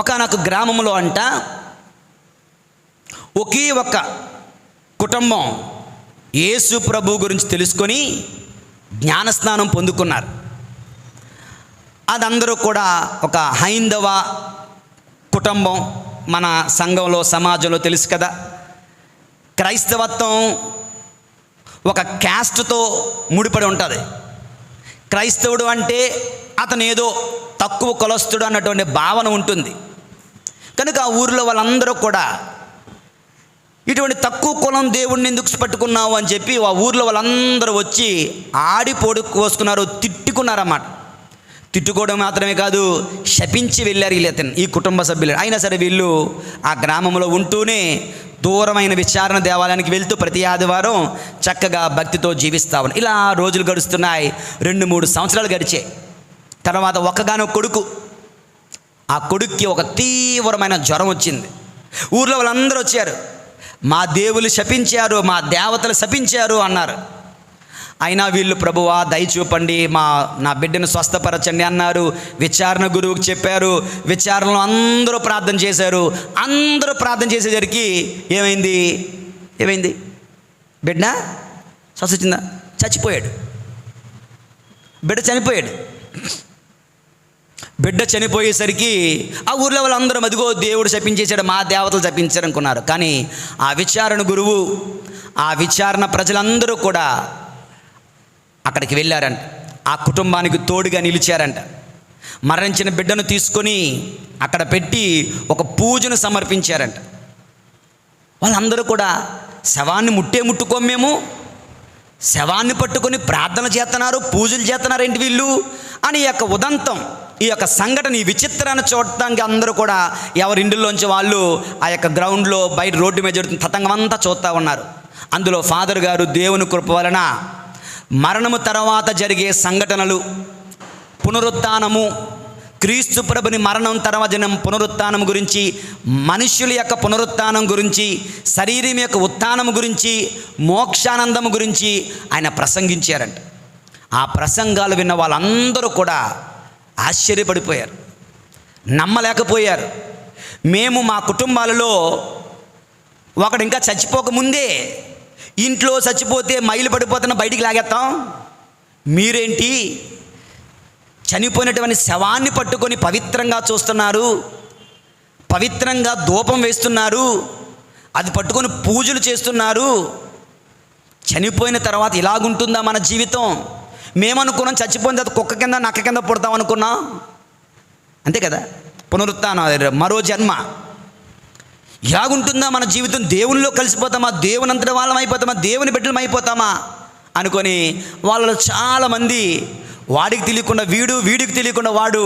ఒకానొక గ్రామంలో ఒకే ఒక్క కుటుంబం యేసు ప్రభు గురించి తెలుసుకొని జ్ఞానస్నానం పొందుకున్నారు. అదందరూ కూడా ఒక హైందవ కుటుంబం. మన సంఘంలో, సమాజంలో తెలుసు కదా, క్రైస్తవత్వం ఒక క్యాస్ట్తో ముడిపడి ఉంటుంది. క్రైస్తవుడు అంటే అతను ఏదో తక్కువ కులస్తుడు అన్నటువంటి భావన ఉంటుంది. కనుక ఆ ఊరిలో వాళ్ళందరూ కూడా ఇటువంటి తక్కువ కులం దేవుడిని ఎందుకు పట్టుకున్నావు అని చెప్పి ఆ ఊర్లో వాళ్ళందరూ వచ్చి ఆడిపోడు కోసుకున్నారు, తిట్టుకున్నారన్నమాట. తిట్టుకోవడం మాత్రమే కాదు, శపించి వెళ్ళారు ఈ కుటుంబ సభ్యులు. అయినా సరే వీళ్ళు ఆ గ్రామంలో ఉంటూనే దూరమైన విచారణ దేవాలయానికి వెళ్తూ ప్రతి ఆదివారం చక్కగా భక్తితో జీవిస్తా ఉన్నారు. ఇలా రోజులు గడుస్తున్నాయి. 2-3 సంవత్సరాలు గడిచాయి. తర్వాత ఒక్కగానొక కొడుకు, ఆ కొడుక్కి ఒక తీవ్రమైన జ్వరం వచ్చింది. ఊర్లో వాళ్ళందరూ వచ్చారు, మా దేవులు శపించారు, మా దేవతలు శపించారు అన్నారు. అయినా వీళ్ళు, ప్రభువా దయ చూపండి, నా బిడ్డను స్వస్థపరచండి అన్నారు. విచారణ గురువుకి చెప్పారు. విచారణలో అందరూ ప్రార్థన చేశారు. అందరూ ప్రార్థన చేసేసరికి ఏమైంది? బిడ్డ స్వస్థ వచ్చిందా? చచ్చిపోయాడు. బిడ్డ చనిపోయాడు. బిడ్డ చనిపోయేసరికి ఆ ఊర్లో వాళ్ళందరూ అదిగో దేవుడు శపించేశాడు, మా దేవతలు శపించారు అనుకున్నారు. కానీ ఆ విచారణ గురువు, ఆ విచారణ ప్రజలందరూ కూడా అక్కడికి వెళ్ళారంట. ఆ కుటుంబానికి తోడుగా నిలిచారంట. మరణించిన బిడ్డను తీసుకొని అక్కడ పెట్టి ఒక పూజను సమర్పించారంట. వాళ్ళందరూ కూడా శవాన్ని ముట్టుకోము మేము, శవాన్ని పట్టుకొని ప్రార్థన చేస్తున్నారు, పూజలు చేస్తున్నారు ఏంటి వీళ్ళు అని ఈ యొక్క ఉదంతం, ఈ యొక్క సంఘటన, ఈ విచిత్రాన్ని చూడటానికి అందరూ కూడా ఎవరి ఇండ్లలోంచి వాళ్ళు ఆ యొక్క గ్రౌండ్లో బయట రోడ్డు మీద జరుగుతున్న తతంగం అంతా చూస్తూ ఉన్నారు. అందులో ఫాదర్ గారు దేవుని కృప వలన మరణము తర్వాత జరిగే సంఘటనలు, పునరుత్థానము, క్రీస్తు ప్రభుని మరణం తర్వాత జనం పునరుత్థానం గురించి, మనుష్యుల యొక్క పునరుత్థానం గురించి, శరీరం యొక్క ఉత్థానం గురించి, మోక్షానందం గురించి ఆయన ప్రసంగించారంట. ఆ ప్రసంగాలు విన్న వాళ్ళందరూ కూడా ఆశ్చర్యపడిపోయారు, నమ్మలేకపోయారు. మేము మా కుటుంబాలలో ఒకడు ఇంకా చచ్చిపోకముందే ఇంట్లో చచ్చిపోతే మైలు పడిపోతున్న బయటికి లాగేస్తాం, మీరేంటి చనిపోయినటువంటి శవాన్ని పట్టుకొని పవిత్రంగా చూస్తున్నారు, పవిత్రంగా ధూపం వేస్తున్నారు, అది పట్టుకొని పూజలు చేస్తున్నారు. చనిపోయిన తర్వాత ఇలాగుంటుందా మన జీవితం? మేమనుకున్నాం చచ్చిపోయిన తర్వాత కుక్క కింద నక్క కింద పుడతాం అనుకున్నాం. అంతే కదా, పునరుత్థానం, మరో జన్మ. ఇలాగుంటుందా మన జీవితం? దేవునిలో కలిసిపోతామా? దేవుని అంతటి వాళ్ళం అయిపోతామా? దేవుని బిడ్డలం అయిపోతామా అనుకొని వాళ్ళలో చాలామంది వాడికి తెలియకుండా వీడు, వీడికి తెలియకుండా వాడు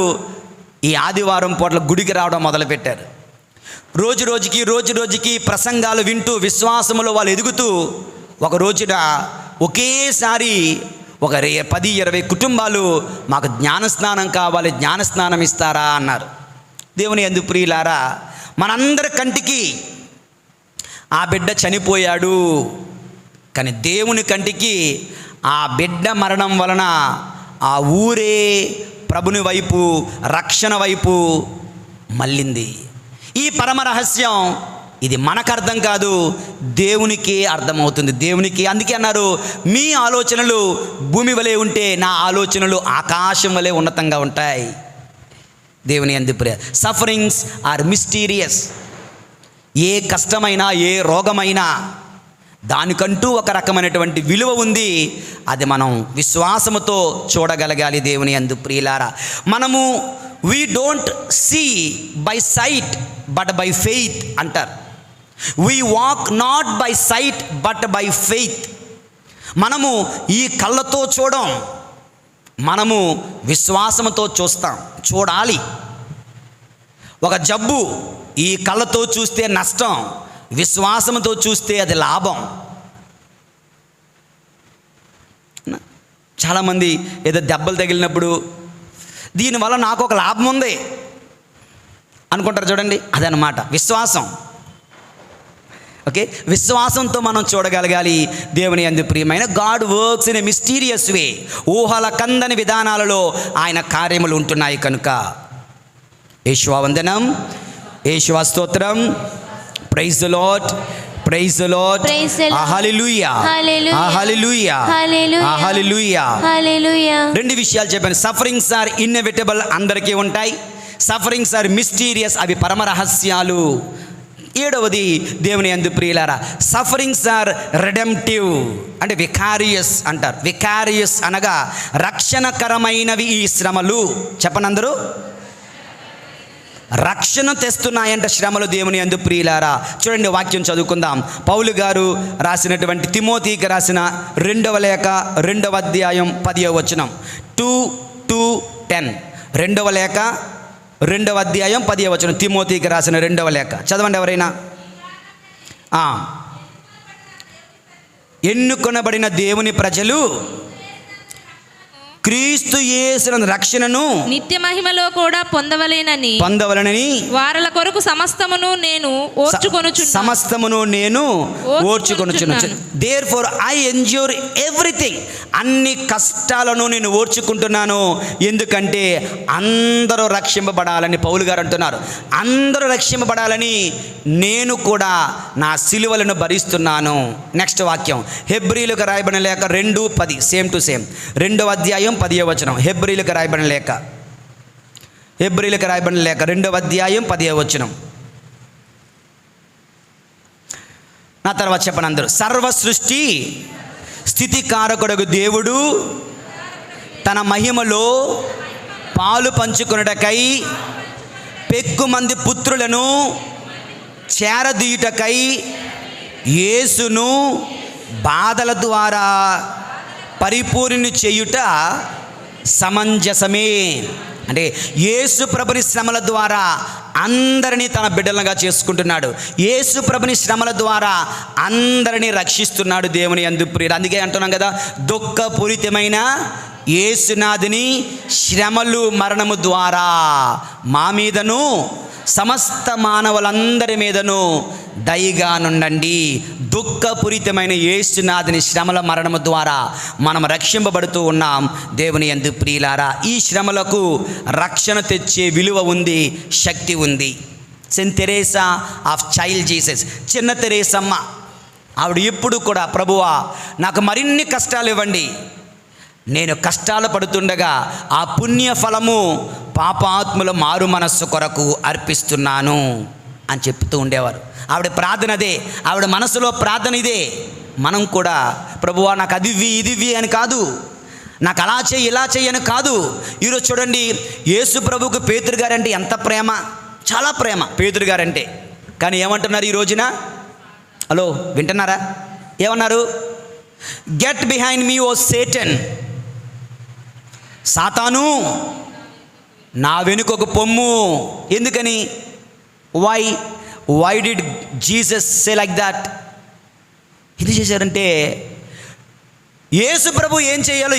ఈ ఆదివారం పూటల గుడికి రావడం మొదలుపెట్టారు. రోజు రోజుకి ప్రసంగాలు వింటూ విశ్వాసములో వాళ్ళు ఎదుగుతూ ఒక రోజున ఒకేసారి ఒక 10-20 కుటుంబాలు మాకు జ్ఞానస్నానం కావాలి, జ్ఞానస్నానం ఇస్తారా అన్నారు. దేవుని యందు ప్రియులారా, మనందరి కంటికి ఆ బిడ్డ చనిపోయాడు, కానీ దేవుని కంటికి ఆ బిడ్డ మరణం వలన ఆ ఊరే ప్రభుని వైపు, రక్షణ వైపు మళ్ళింది. ఈ పరమ రహస్యం ఇది మనకు అర్థం కాదు, దేవునికి అర్థమవుతుంది. దేవునికి అందుకే అన్నారు, మీ ఆలోచనలు భూమి వలె ఉంటే నా ఆలోచనలు ఆకాశం వలె ఉన్నతంగా ఉంటాయి. దేవుని యందు ప్రియ, సఫరింగ్స్ ఆర్ మిస్టీరియస్. ఏ కష్టమైనా, ఏ రోగమైనా దానికంటూ ఒక రకమైనటువంటి విలువ ఉంది. అది మనం విశ్వాసముతో చూడగలగాలి. దేవుని యందు ప్రియులారా, మనము we don't see by sight but by faith అంటారు. We walk not by sight but by faith. మనము ఈ కళ్ళతో చూడం, మనము విశ్వాసముతో చూస్తాం, చూడాలి. ఒక జబ్బు ఈ కళ్ళతో చూస్తే నష్టం, విశ్వాసంతో చూస్తే అది లాభం. చాలామంది ఏదో దెబ్బలు తగిలినప్పుడు దీనివల్ల నాకు ఒక లాభం ఉంది అనుకుంటారు చూడండి, అదనమాట విశ్వాసం. ఓకే, విశ్వాసంతో మనం చూడగలగాలి దేవుని యందు ప్రియమైన. God works in a mysterious way. ఊహల కందని విధానాలలో ఆయన కార్యములు ఉంటున్నాయి కనుక. యేషువా వందనం, యేషువా స్తోత్రం. Praise the lord, praise the lord. Hallelujah, hallelujah, hallelujah, hallelujah. రెండు విషయాలు చెప్పాను. సఫరింగ్స్ ఆర్ ఇన్ఎవిటబుల్, అందరికీ ఉంటాయి. సఫరింగ్స్ ఆర్ మిస్టీరియస్, అవి పరమ రహస్యాలు. ఏడవది దేవుని యందు ప్రియులారా, సఫరింగ్స్ ఆర్ రెడెంప్టివ్, అంటే వికారియస్ అంటారు. వికారియస్ అనగా రక్షణకరమైనవి ఈ శ్రమలు. చెప్పండి అందరూ, రక్షణ తెస్తున్నాయంట శ్రమలు దేవుని యందు ప్రియులారా. చూడండి వాక్యం చదువుకుందాం. పౌలు గారు రాసినటువంటి తిమోతికి రాసిన 2వ లేఖ 2వ అధ్యాయం 10వ వచనం. 2:10 2వ లేఖ 2వ అధ్యాయం 10వ వచనం. తిమోతికి రాసిన 2వ లేఖ చదవండి ఎవరైనా. ఎన్నుకొనబడిన దేవుని ప్రజలు క్రీస్తు యేసునందు రక్షణను నిత్య మహిమలో కూడా పొందవలెనని వారల కొరకు సమస్తమును నేను ఓర్చుకొనుచున్నాను. Therefore I endure everything. అన్ని కష్టాలను నేను ఓర్చుకుంటున్నాను, ఎందుకంటే అందరూ రక్షింపబడాలని పౌలు గారు అంటున్నారు. అందరూ రక్షింపబడాలని నేను కూడా నా సిలువలను భరిస్తున్నాను. నెక్స్ట్ వాక్యం హెబ్రీయులకు రాయబడిన లేఖ 2:10, సేమ్ టు సేమ్ 2వ అధ్యాయం 10వ వచనం. హెబ్రీయులకు రాయబడిన లేఖ 2వ అధ్యాయం 10వ వచనం. నా తర్వాత చెప్పండి అందరూ. సర్వ సృష్టి స్థితికారకుడగు దేవుడు తన మహిమలో పాలు పంచుకొనుటకై పెక్కుమంది పుత్రులను చేరదీయుటకై యేసును బాధల ద్వారా పరిపూర్ణుని చేయుట సమంజసమే. అంటే యేసు ప్రభుని శ్రమల ద్వారా అందరినీ తన బిడ్డలుగా చేసుకుంటున్నాడు. యేసు ప్రభుని శ్రమల ద్వారా అందరినీ రక్షిస్తున్నాడు దేవుని యందు ప్రియులు. అందుకే అంటున్నాం కదా, దుఃఖపూరితమైన యేసునాథుని శ్రమలు మరణము ద్వారా మా మీదను సమస్త మానవులందరి మీదను దయగా నుండండి. దుఃఖపూరితమైన యేసునాథుని శ్రమల మరణము ద్వారా మనం రక్షింపబడుతూ ఉన్నాం దేవుని యందు ప్రియులారా. ఈ శ్రమలకు రక్షణ తెచ్చే విలువ ఉంది, శక్తి ఉంది. Saint Teresa of child Jesus, చిన్న తెరేసమ్మ, ఆవిడ ఎప్పుడు కూడా ప్రభువా నాకు మరిన్ని కష్టాలు ఇవ్వండి, నేను కష్టాలు పడుతుండగా ఆ పుణ్య ఫలము పాపాత్ముల మారు మనస్సు కొరకు అర్పిస్తున్నాను అని చెప్తూ ఉండేవారు. ఆవిడ ప్రార్థన అదే, ఆవిడ మనసులో ప్రార్థన ఇదే. మనం కూడా ప్రభువా నాకు అదివ్వి ఇదివ్వి అని కాదు, నాకు అలా చెయ్యి ఇలా చెయ్యి అని కాదు. ఈరోజు చూడండి, యేసు ప్రభువుకు పేతురు గారంటే ఎంత ప్రేమ, చాలా ప్రేమ పేతురు గారంటే. కానీ ఏమంటున్నారు ఈ రోజున? హలో వింటున్నారా? ఏమన్నారు? Get behind me O Satan, సాతాను నా వెనుక ఒక పొమ్ము. ఎందుకని? Why did Jesus say like that? ఎందుకు చేశారంటే యేసు ప్రభు ఏం చేయాలో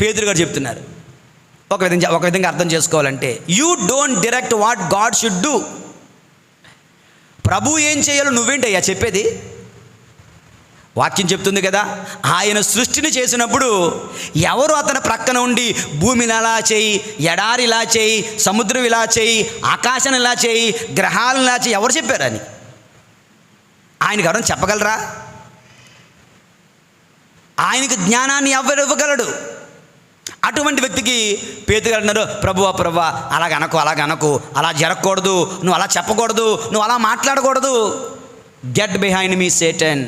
పేతురు గారు చెప్తున్నారు. ఒక విధంగా అర్థం చేసుకోవాలంటే, you don't direct what God should do. ప్రభు ఏం చేయాలో నువ్వేంటయ్యా చెప్పేది? వాక్యం చెప్తుంది కదా, ఆయన సృష్టిని చేసినప్పుడు ఎవరు అతని ప్రక్కన ఉండి భూమిని ఇలా చేయి, ఎడారి ఇలా చేయి, సముద్రం ఇలా చేయి, ఆకాశం ఇలా చేయి, గ్రహాలను ఇలా చేయి, ఎవరు చెప్పారని? ఆయనకు ఎవరైనా చెప్పగలరా? ఆయనకు జ్ఞానాన్ని ఎవరు ఇవ్వగలడు? అటువంటి వ్యక్తికి పేతురు అన్నారు, ప్రభువా అలాగనకు, అలా జరగకూడదు, నువ్వు అలా చెప్పకూడదు, నువ్వు అలా మాట్లాడకూడదు. గెట్ బిహైండ్ మీ సేటన్.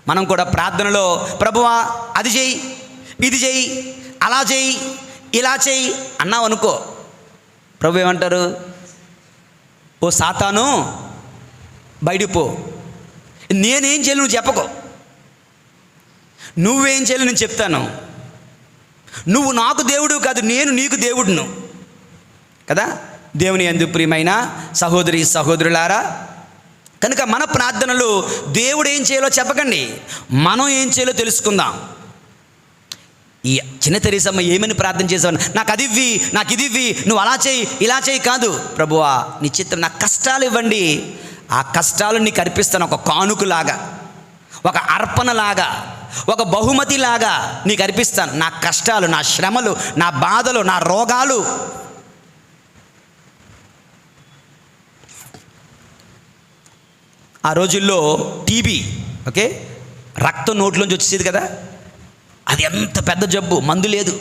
మనం కూడా ప్రార్థనలో ప్రభువా అది చెయ్యి, ఇది చెయ్యి, అలా చెయ్యి, ఇలా చెయ్యి అన్నావు అనుకో, ప్రభు ఏమంటారు? ఓ సాతాను బయటికి పో, నేనేం చేయాలి నువ్వు చెప్పకు, నువ్వేం చేయాలి నేను చెప్తాను. నువ్వు నాకు దేవుడు కాదు, నేను నీకు దేవుడును కదా. దేవుని యందు ప్రియమైన సహోదరి సహోదరులారా, కనుక మన ప్రార్థనలు దేవుడు ఏం చేయాలో చెప్పకండి, మనం ఏం చేయాలో తెలుసుకుందాం. ఈ చిన్న తెరీసమ్మ ఏమని ప్రార్థన చేసావు? నాకు అది ఇవ్వి, నాకు ఇది ఇవ్వి, నువ్వు అలా చేయి ఇలా చేయి కాదు. ప్రభువా నీ చిత్తం, నాకు కష్టాలు ఇవ్వండి, ఆ కష్టాలు నీకు అర్పిస్తాను, ఒక కానుకలాగా, ఒక అర్పణలాగా, ఒక బహుమతిలాగా నీకు అర్పిస్తాను. నా కష్టాలు, నా శ్రమలు, నా బాధలు, నా రోగాలు. ఆ రోజుల్లో టీబీ, ఓకే, రక్తం నోట్లోంచి వచ్చేది కదా, అది ఎంత పెద్ద జబ్బు, మందు లేదు.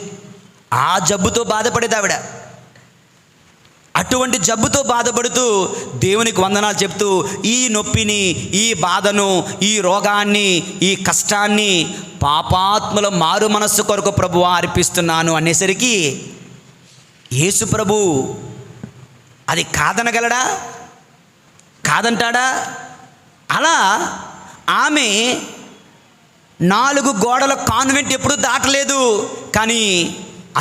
ఆ జబ్బుతో బాధపడేది ఆవిడ. అటువంటి జబ్బుతో బాధపడుతూ దేవునికి వందనాలు చెప్తూ ఈ నొప్పిని, ఈ బాధను, ఈ రోగాన్ని, ఈ కష్టాన్ని పాపాత్ముల మారు మనస్సు కొరకు ప్రభువా అర్పిస్తున్నాను అనేసరికి యేసు ప్రభు అది కాదనగలడా? కాదంటాడా? అలా ఆమె 4 గోడల కాన్వెంట్ ఎప్పుడూ దాటలేదు, కానీ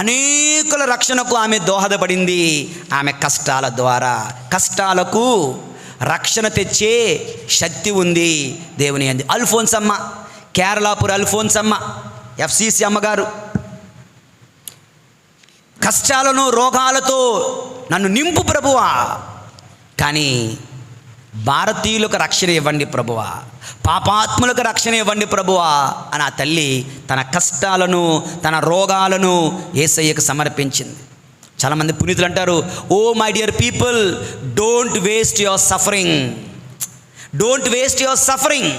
అనేకుల రక్షణకు ఆమె దోహదపడింది. ఆమె కష్టాల ద్వారా, కష్టాలకు రక్షణ తెచ్చే శక్తి ఉంది దేవుని యందు. అల్ఫోన్స్ అమ్మ, కేరళాపుర అల్ఫోన్స్ అమ్మ, FCC అమ్మగారు, కష్టాలను రోగాలతో నన్ను నింపు ప్రభువా, కానీ భారతీయులకు రక్షణ ఇవ్వండి ప్రభువా, పాపాత్ములకు రక్షణ ఇవ్వండి ప్రభువా అని ఆ తల్లి తన కష్టాలను, తన రోగాలను యేసయ్యకు సమర్పించింది. చాలామంది పునీతులు అంటారు, O my dear people, don't waste your suffering, don't waste your suffering.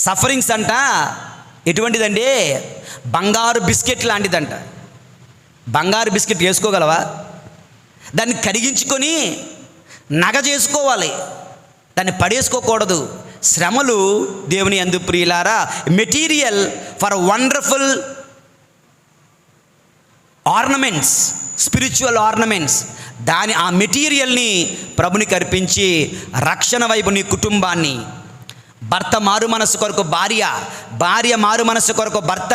Sufferings అంట ఎటువంటిదంటే బంగారు బిస్కెట్ లాంటిదంట. బంగారు బిస్కెట్ వేసుకోగలవా? దాన్ని కరిగించుకొని నగ చేసుకోవాలి, దాన్ని పడేసుకోకూడదు. శ్రమలు దేవుని యందు ప్రియులారా material for wonderful ornaments, spiritual ornaments. ఆ మెటీరియల్ని ప్రభునికి అర్పించి రక్షణ వైపు నీ కుటుంబాన్ని, భర్త మారు మనస్సు కొరకు భార్య, భార్య మారు మనస్సు కొరకు భర్త,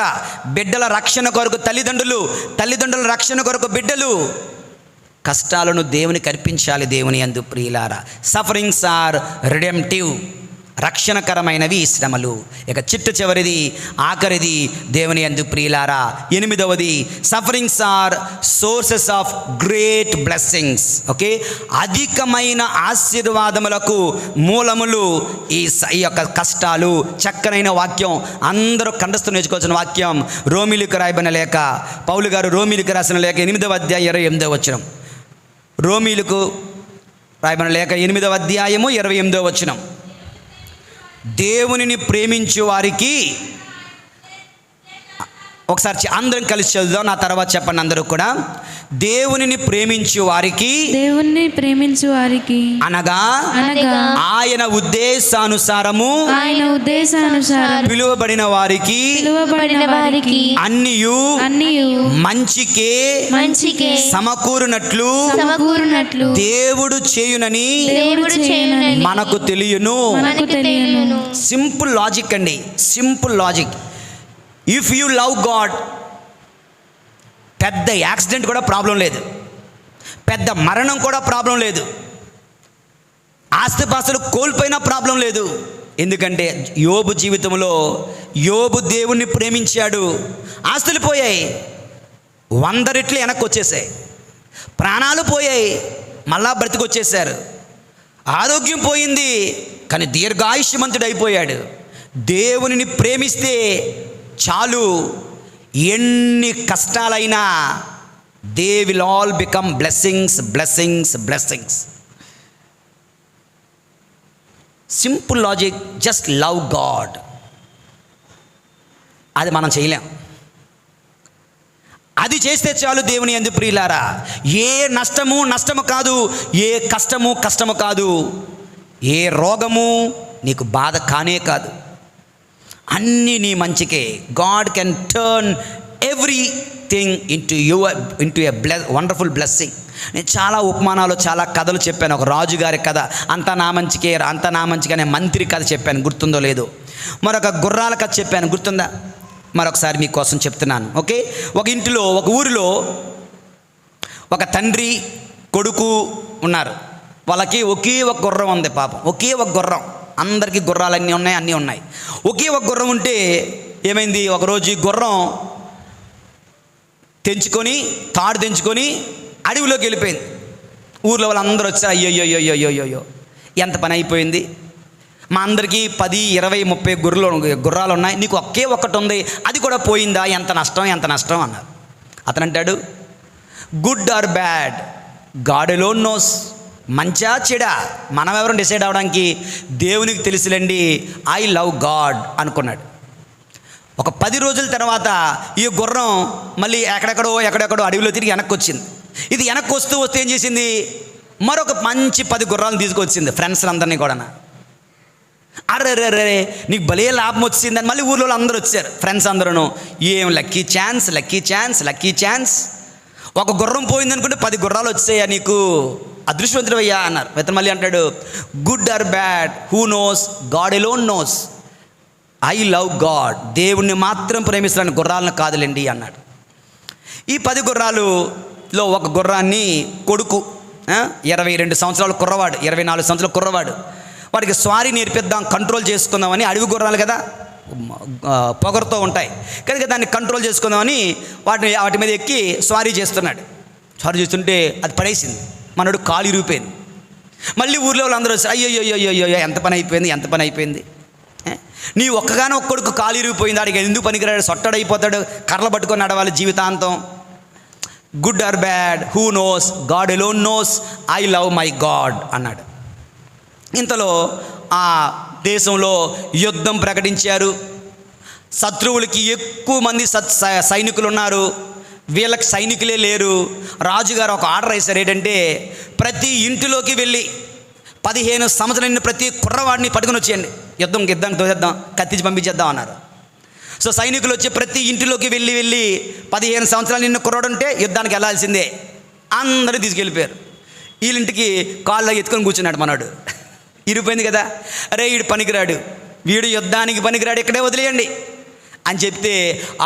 బిడ్డల రక్షణ కొరకు తల్లిదండ్రులు, తల్లిదండ్రుల రక్షణ కొరకు బిడ్డలు కష్టాలను దేవునికి అర్పించాలి దేవుని యందు ప్రియులారా. సఫరింగ్స్ ఆర్ రిడెంప్టివ్, రక్షణకరమైనవి ఈ శ్రమలు. ఇక చివరిది, ఆఖరిది దేవుని యందు ప్రియులారా 8వది, sufferings are sources of great blessings. Okay, అధికమైన ఆశీర్వాదములకు మూలములు ఈ యొక్క కష్టాలు. చక్కనైన వాక్యం, అందరూ కంఠస్థం నేర్చుకోవాల్సిన వాక్యం, రోమీలకు రాయబడిన లేఖ, పౌలు గారు రోమీలకు రాసిన లేఖ 8వ అధ్యాయం 28వ వచనం. రోమీలకు రాయబడిన లేఖ 8వ అధ్యాయము 28వ వచనం. దేవునిని ప్రేమించు వారికి, ఒకసారి అందరం కలిసి చదువుదాం, నా తర్వాత చెప్పండి అందరూ కూడా. దేవునిని ప్రేమించు వారికి, దేవుని ప్రేమించు వారికి అనగా ఆయన ఉద్దేశానుసారము పిలువబడిన వారికి అన్నియు మంచికే సమకూరునట్లు దేవుడు చేయునని మనకు తెలియను. సింపుల్ లాజిక్ అండి, simple logic. If you love God, పెద్ద యాక్సిడెంట్ కూడా ప్రాబ్లం లేదు, పెద్ద మరణం కూడా ప్రాబ్లం లేదు, ఆస్తిపాస్తులు కోల్పోయినా ప్రాబ్లం లేదు. ఎందుకంటే యోబు జీవితంలో యోబు దేవుణ్ణి ప్రేమించాడు, ఆస్తులు పోయాయి, 100 రెట్లు వెనక్కి వచ్చేసాయి, ప్రాణాలు పోయాయి, మళ్ళా బ్రతికొచ్చేశారు, ఆరోగ్యం పోయింది, కానీ దీర్ఘాయుష్యమంతుడు అయిపోయాడు. దేవునిని ప్రేమిస్తే చాలు, ఎన్ని కష్టాలైనా they will all become blessings, blessings, blessings. Simple logic, just love God. అది మనం చేయలేం, అది చేస్తే చాలు దేవుని యందు ప్రియులారా. ఏ నష్టము కాదు, ఏ కష్టము కాదు, ఏ రోగము నీకు బాధ కానే కాదు, అన్నీ నీ మంచికే. God can turn everything into a wonderful blessing. నేను చాలా ఉపమానాలు, చాలా కథలు చెప్పాను. ఒక రాజుగారి కథ, అంతా నా మంచికే అనే మంత్రి కథ చెప్పాను, గుర్తుందో లేదో. మరొక గుర్రాల కథ చెప్పాను, గుర్తుందా? మరొకసారి మీకోసం చెప్తున్నాను. ఓకే, ఒక ఇంటిలో, ఒక ఊరిలో ఒక తండ్రి కొడుకు ఉన్నారు. వాళ్ళకి ఒకే ఒక గుర్రం ఉంది. పాపం ఒకే ఒక గుర్రం, అందరికీ గుర్రాలన్నీ ఉన్నాయి, అన్నీ ఉన్నాయి. ఒకే ఒక గుర్రం ఉంటే ఏమైంది, ఒకరోజు ఈ గుర్రం తాడు తెంచుకొని అడవిలోకి వెళ్ళిపోయింది. ఊర్లో వాళ్ళందరూ వచ్చారు, అయ్యో ఎంత పని అయిపోయింది, మా అందరికీ 10, 20, 30 గుర్రాలు ఉన్నాయి, నీకు ఒకే ఒక్కటి ఉంది, అది కూడా పోయిందా, ఎంత నష్టం అన్నారు. అతను అంటాడు, good or bad God alone knows. మంచా చెడా మనం ఎవరు డిసైడ్ అవ్వడానికి, దేవునికి తెలుసులేండి, ఐ లవ్ గాడ్ అనుకున్నాడు. ఒక 10 రోజుల తర్వాత ఈ గుర్రం మళ్ళీ ఎక్కడెక్కడో అడవిలో తిరిగి వెనక్కి వచ్చింది. ఇది వెనక్కి వస్తూ ఏం చేసింది, మరొక మంచి 10 గుర్రాలను తీసుకొచ్చింది, ఫ్రెండ్స్ అందరినీ కూడా. అరే నీకు భలే లాభం వచ్చిందని మళ్ళీ ఊళ్ళో అందరూ వచ్చారు, ఫ్రెండ్స్ అందరూ. ఏం లక్కీ ఛాన్స్, ఒక గుర్రం పోయిందనుకుంటే 10 గుర్రాలు వచ్చాయా, నీకు అదృష్టవంతుడయ్యా అన్నారు. ఇతను మళ్ళీ అంటాడు, good or bad who knows God alone knows, I love God, దేవుణ్ణి మాత్రం ప్రేమిస్తున్నాను, గుర్రాలను కాదులేండి అన్నాడు. ఈ 10 గుర్రాలులో ఒక గుర్రాన్ని కొడుకు 22 సంవత్సరాల కుర్రవాడు, 24 సంవత్సరాల కుర్రవాడు, వాడికి స్వారీ నేర్పిద్దాం, కంట్రోల్ చేసుకుందామని, అడవి గుర్రాలు కదా పొగరుతో ఉంటాయి కనుక దాన్ని కంట్రోల్ చేసుకుందామని వాటి మీద ఎక్కి స్వారీ చేస్తున్నాడు. స్వారీ చేస్తుంటే అది పడేసింది, మనోడు కాలు ఇరిగిపోయింది. మళ్ళీ ఊర్లో వాళ్ళందరూ వచ్చి అయ్యో ఎంత పని అయిపోయింది, నీ ఒక్కగానో ఒక్కడుకు కాలు ఇరిగిపోయింది, ఆడికి ఎందుకు పనికిరాడు, సొట్టడైపోతాడు, కర్రలు పట్టుకొని నడవాలి జీవితాంతం. Good or bad who knows God alone knows, I love my God అన్నాడు. ఇంతలో ఆ దేశంలో యుద్ధం ప్రకటించారు. శత్రువులకి ఎక్కువ మంది సైనికులు ఉన్నారు, వీళ్ళకి సైనికులే లేరు. రాజుగారు ఒక ఆర్డర్ వేశారు, ఏంటంటే ప్రతి ఇంటిలోకి వెళ్ళి 15 సంవత్సరాలు ప్రతి కుర్రవాడిని పట్టుకుని వచ్చేయండి, యుద్ధం తోసేద్దాం, కత్తించి పంపించేద్దాం అన్నారు. సో సైనికులు వచ్చి ప్రతి ఇంటిలోకి వెళ్ళి 15 సంవత్సరాలు నిన్న కుర్రాడు ఉంటే యుద్ధానికి వెళ్ళాల్సిందే, అందరూ తీసుకెళ్ళిపోయారు. వీళ్ళింటికి కాళ్ళు ఎత్తుకొని కూర్చున్నాడు మనోడు, ఇరిపోయింది కదా, అరే వీడు పనికిరాడు, వీడు యుద్ధానికి పనికిరాడు, ఇక్కడే వదిలేయండి అని చెప్తే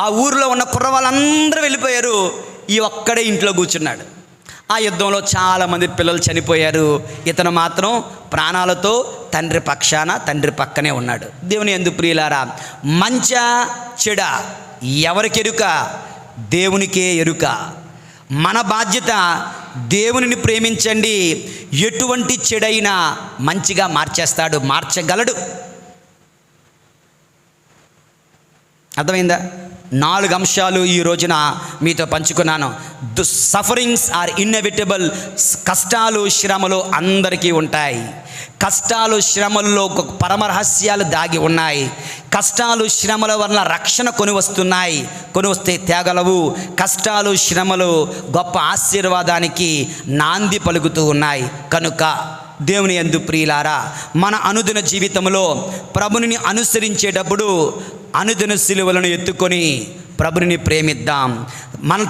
ఆ ఊరిలో ఉన్న కుర్ర వాళ్ళందరూ వెళ్ళిపోయారు, ఈ ఒక్కడే ఇంట్లో కూర్చున్నాడు. ఆ యుద్ధంలో చాలామంది పిల్లలు చనిపోయారు, ఇతను మాత్రం ప్రాణాలతో తండ్రి పక్కనే ఉన్నాడు. దేవుని యందు ప్రియులారా, మంచా చెడా ఎవరికెరుక, దేవునికే ఎరుక. మన బాధ్యత దేవునిని ప్రేమించండి, ఎటువంటి చెడైనా మంచిగా మార్చగలడు. అర్థమైందా? 4 అంశాలు ఈ రోజున మీతో పంచుకున్నాను. Sufferings are inevitable. కష్టాలు శ్రమలు అందరికీ ఉంటాయి. కష్టాలు శ్రమల్లో పరమరహస్యాలు దాగి ఉన్నాయి. కష్టాలు శ్రమల వల్ల రక్షణ కొని వస్తే తేగలవు. కష్టాలు శ్రమలు గొప్ప ఆశీర్వాదానికి నాంది పలుకుతూ ఉన్నాయి. కనుక దేవుని యందు ప్రియులారా, మన అనుదిన జీవితంలో ప్రభుని అనుసరించేటప్పుడు అనుదిన సిలువలను ఎత్తుకొని ప్రభుని ప్రేమిద్దాం.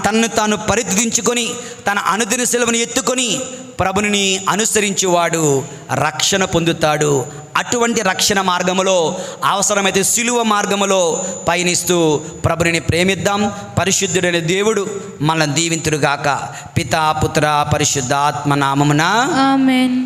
తన్ను తాను పరిత్యజించుకొని తన అనుదిన సిలువను ఎత్తుకొని ప్రభుని అనుసరించేవాడు రక్షణ పొందుతాడు. అటువంటి రక్షణ మార్గములో అవసరమైతే సిలువ మార్గములో పయనిస్తూ ప్రభుని ప్రేమిద్దాం. పరిశుద్ధుడైన దేవుడు మనల్ని దీవింతురుగాక. పితా పుత్ర పరిశుద్ధాత్మ నామమున ఆమేన్.